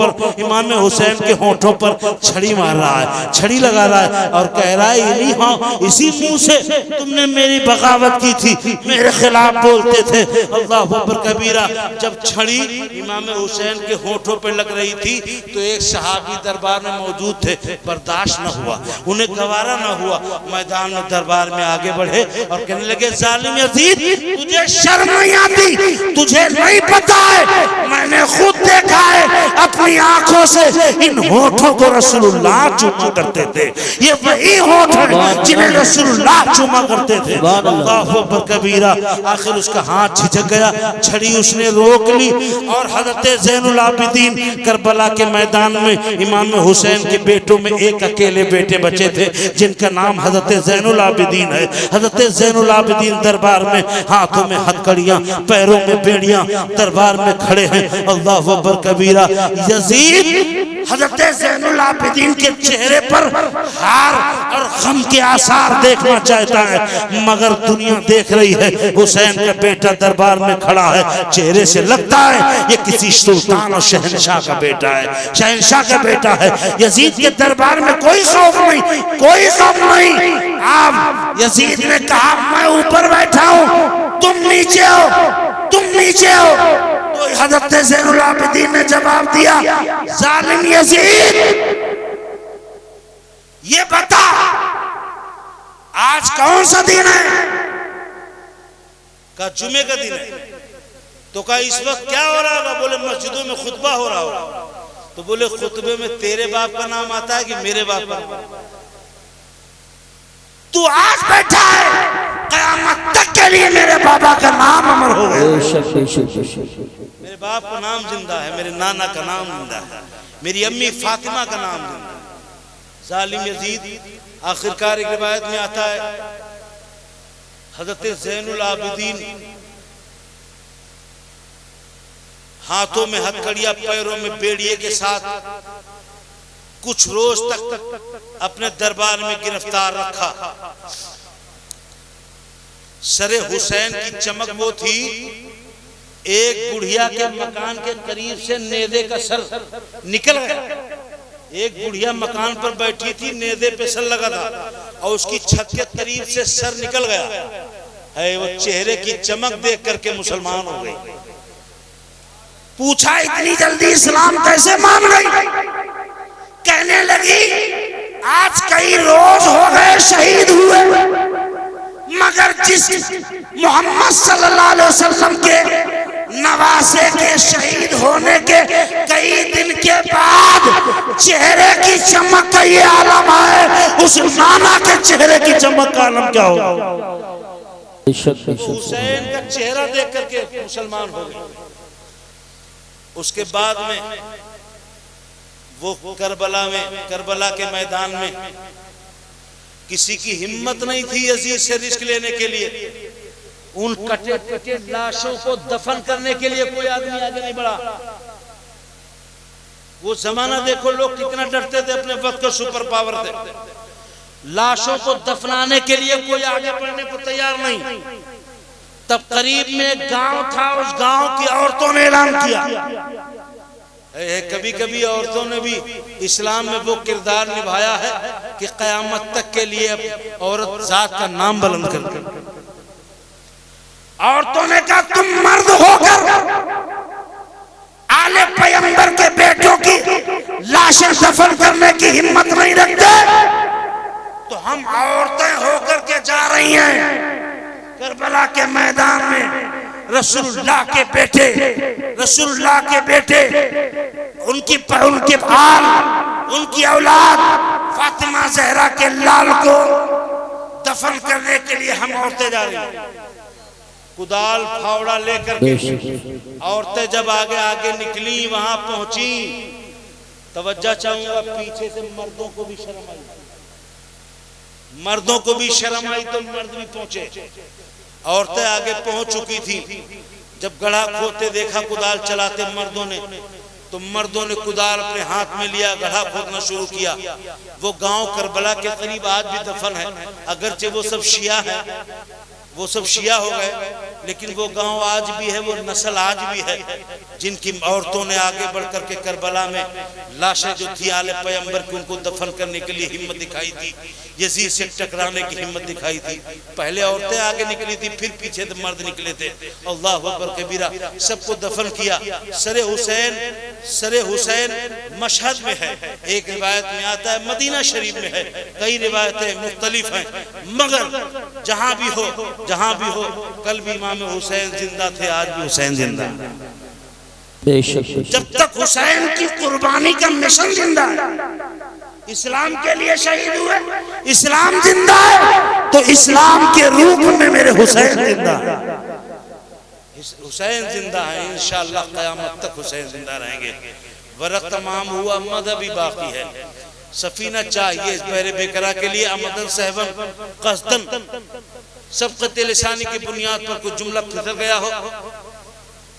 पर छड़ी मार रहा है, छड़ी लगा रहा है और कह रहा है हाँ, इसी मुंह से तुमने मेरी बगावत की थी, मेरे खिलाफ बोलते थे। अल्लाहु अकबर कबीरा। जब छड़ी इमाम हुसैन के होठों पर लग रही थी तो एक सहाबी दरबार में मौजूद थे, बर्दाश्त न हुआ, उन्हें गवारा न हुआ, मैदान में दरबार में आगे बढ़े और कहने लगे जालिम यजीद, तुझे शर्म नहीं आती? तुझे नहीं पता है, मैंने खुद देखा है अपनी आंखों से, इन होठों को रसूलुल्लाह चूमा करते थे। ये वही होठ हैं जिन्हें रसूलुल्लाह चूमा करते थे। अल्लाहु अकबर कबीरा। आखिर उसका हाथ झिझक गया, छड़ी उसने रोक ली और हजरत ज़ैनुल आबिदीन करबला के मैदान में इमाम हुसैन के बेटों में एक अकेले बेटे बचे थे जिनका नाम हजरत ज़ैनुल आबिदीन है। हजरत ज़ैनुल आबिदीन दरबार में हाथों में हथकड़ियां, पैरों में बेड़ियां, दरबार में खड़े हैं। अल्लाहु अकबर कबीरा। यजीद हजरत ज़ैनुल आबिदीन के चेहरे पर हार और गम के आसार देखना चाहता है, मगर दुनिया देख रही है हुसैन का बेटा दरबार में खड़ा है, चेहरे से लगता है ये किसी सुल्तान और शहंशाह का बेटा है, शहंशाह का बेटा है। यजीद के दरबार में कोई खौफ नहीं, कोई गम नहीं। अब यजीद ने कहा मैं ऊपर बैठा हूं, तुम नीचे हो, तुम नीचे हो। तो हजरत ज़ैनुल आबिदीन ने जवाब दिया, जालिम यजीद, ये बता आज कौन सा दिन है? का जुमे का दिन है। तो कहा इस वक्त क्या हो रहा होगा? बोले मस्जिदों में खुतबा हो रहा होगा। तो बोले खुतबे में तेरे बाप का नाम आता है कि मेरे बाप का? तू आज बैठा है, क़यामत तक के लिए मेरे बाबा का नाम अमर हो गया। मेरे बाप का नाम जिंदा है, मेरे नाना का नाम जिंदा है, मेरी अम्मी फातिमा का नाम जिंदा है। जालिम यजीद, आखिरकार एक रिवायत में आता है हजरत ज़ैनुल आबिदीन हाथों में हथकड़ियां, पैरों में बेड़िए के साथ कुछ रोज तक अपने दरबार में गिरफ्तार रखा। सरे हुसैन की चमक वो थी, एक बुढ़िया के मकान के करीब से नेज़े का सर निकल गया। एक बुढ़िया मकान पर बैठी थी, नेज़े पे सर लगा था और उसकी छत के करीब से सर निकल गया है। वो चेहरे की चमक देख करके मुसलमान हो गई। पूछा इतनी जल्दी इस्लाम कैसे मान गई? कहने लगी आज कई रोज हो गए शहीद हुए, मगर जिस मोहम्मद सल्लल्लाहु अलैहि वसल्लम के नवासे के शहीद होने के कई दिन के बाद चेहरे की चमक का ये आलम है, उस नाना के चेहरे की चमक का आलम क्या होगा? हुसैन का चेहरा देख करके मुसलमान हो गए। उसके बाद में वो करबला के मैदान में किसी की हिम्मत नहीं थी यजीद से रिस्क लेने के लिए। उन कटे कटे लाशों को दफन करने के लिए कोई आदमी आगे नहीं बढ़ा। वो जमाना देखो, लोग कितना डरते थे, अपने वक्त के सुपर पावर थे। लाशों को दफनाने के लिए कोई आगे बढ़ने को तैयार नहीं। तब करीब में एक गांव था, उस गांव की औरतों ने ऐलान किया। कभी कभी औरतों ने भी इस्लाम में वो किरदार निभाया है कि क़यामत तक के लिए औरत जात का नाम बुलंद कर। औरतों ने कहा तुम मर्द होकर आले पैगंबर के बेटों की लाशें दफन करने की हिम्मत नहीं रखते, तो हम औरतें होकर के जा रही हैं करबला के मैदान में। रसूलुल्लाह के बेटे उनकी आल, उनकी औलाद फातिमा ज़हरा के लाल को दफन करने के लिए हम औरतें जा रही हैं। कुदाल फावड़ा लेकर के औरतें जब आगे आगे निकली, वहां पहुंची, तवज्जो चाहूंगा, पीछे से मर्दों को भी शर्म आई। मर्दों को भी शर्म आई तो मर्द भी पहुंचे। औरतें आगे पहुंच चुकी थी। जब गड्ढा खोदते देखा कुदाल चलाते मर्दों ने, तो मर्दों ने कुदाल अपने हाथ में लिया, गड्ढा खोदना शुरू किया। वो गांव करबला के करीब आज भी दफन है, अगरचे वो सब शिया है, वो सब शिया हो गए, लेकिन वो गांव आज भी है, वो नस्ल आज भी है जिनकी औरतों ने आगे बढ़ करके करबला में लाशें जो थी आले पैगंबर की, उनको दफन करने के लिए हिम्मत दिखाई थी, यजीद से टकराने की हिम्मत दिखाई थी। पहले औरतें आगे निकली थी, फिर पीछे तो मर्द निकले थे। अल्लाहु अकबर कबीरा, सबको दफन किया। सरे हुसैन मशहद में है, एक रिवायत में आता है मदीना शरीफ में है, कई रिवायतें मुख्तलिफ हैं, मगर जहां भी हो कल भी इमाम हुसैन जिंदा थे, आज भी हुसैन जिंदा है। जब तक हुसैन की कुर्बानी का मिशन जिंदा है, इस्लाम के लिए शहीद हुए, इस्लाम जिंदा है, तो इस्लाम के रूप में मेरे हुसैन जिंदा है। हुसैन जिंदा है, इंशाअल्लाह क़यामत तक हुसैन जिंदा रहेंगे। वरक़ तमाम हुआ, मद भी बाकी है। सफीना चाहिए इस बहरे बेकरा के लिए, अमदन सहवन कसदन सबक़त लिसानी की बुनियाद पर कुछ जुमला फिसल गया हो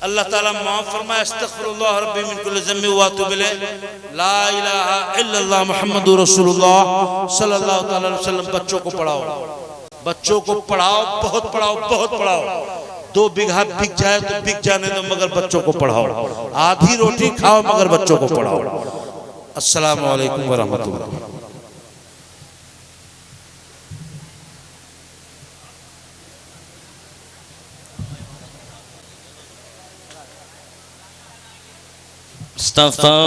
अल्लाह ताला माफ फरमाए अस्तगफिरुल्लाह रब्बी मिन कुल्लि ज़म्बि व अतूबु इलैह ला इलाहा इल्लल्लाह मुहम्मदुर रसूलुल्लाह सल्लल्लाहु अलैहि वसल्लम। बच्चों को पढ़ाओ, बच्चों को पढ़ाओ, बहुत पढ़ाओ, बहुत पढ़ाओ। 2 बीघा बिक जाए तो बिक जाने दो, मगर बच्चों को पढ़ाओ। आधी रोटी खाओ मगर बच्चों को पढ़ाओ। अस्सलामु अलैकुम व रहमतुल्लाह। मुस्तफा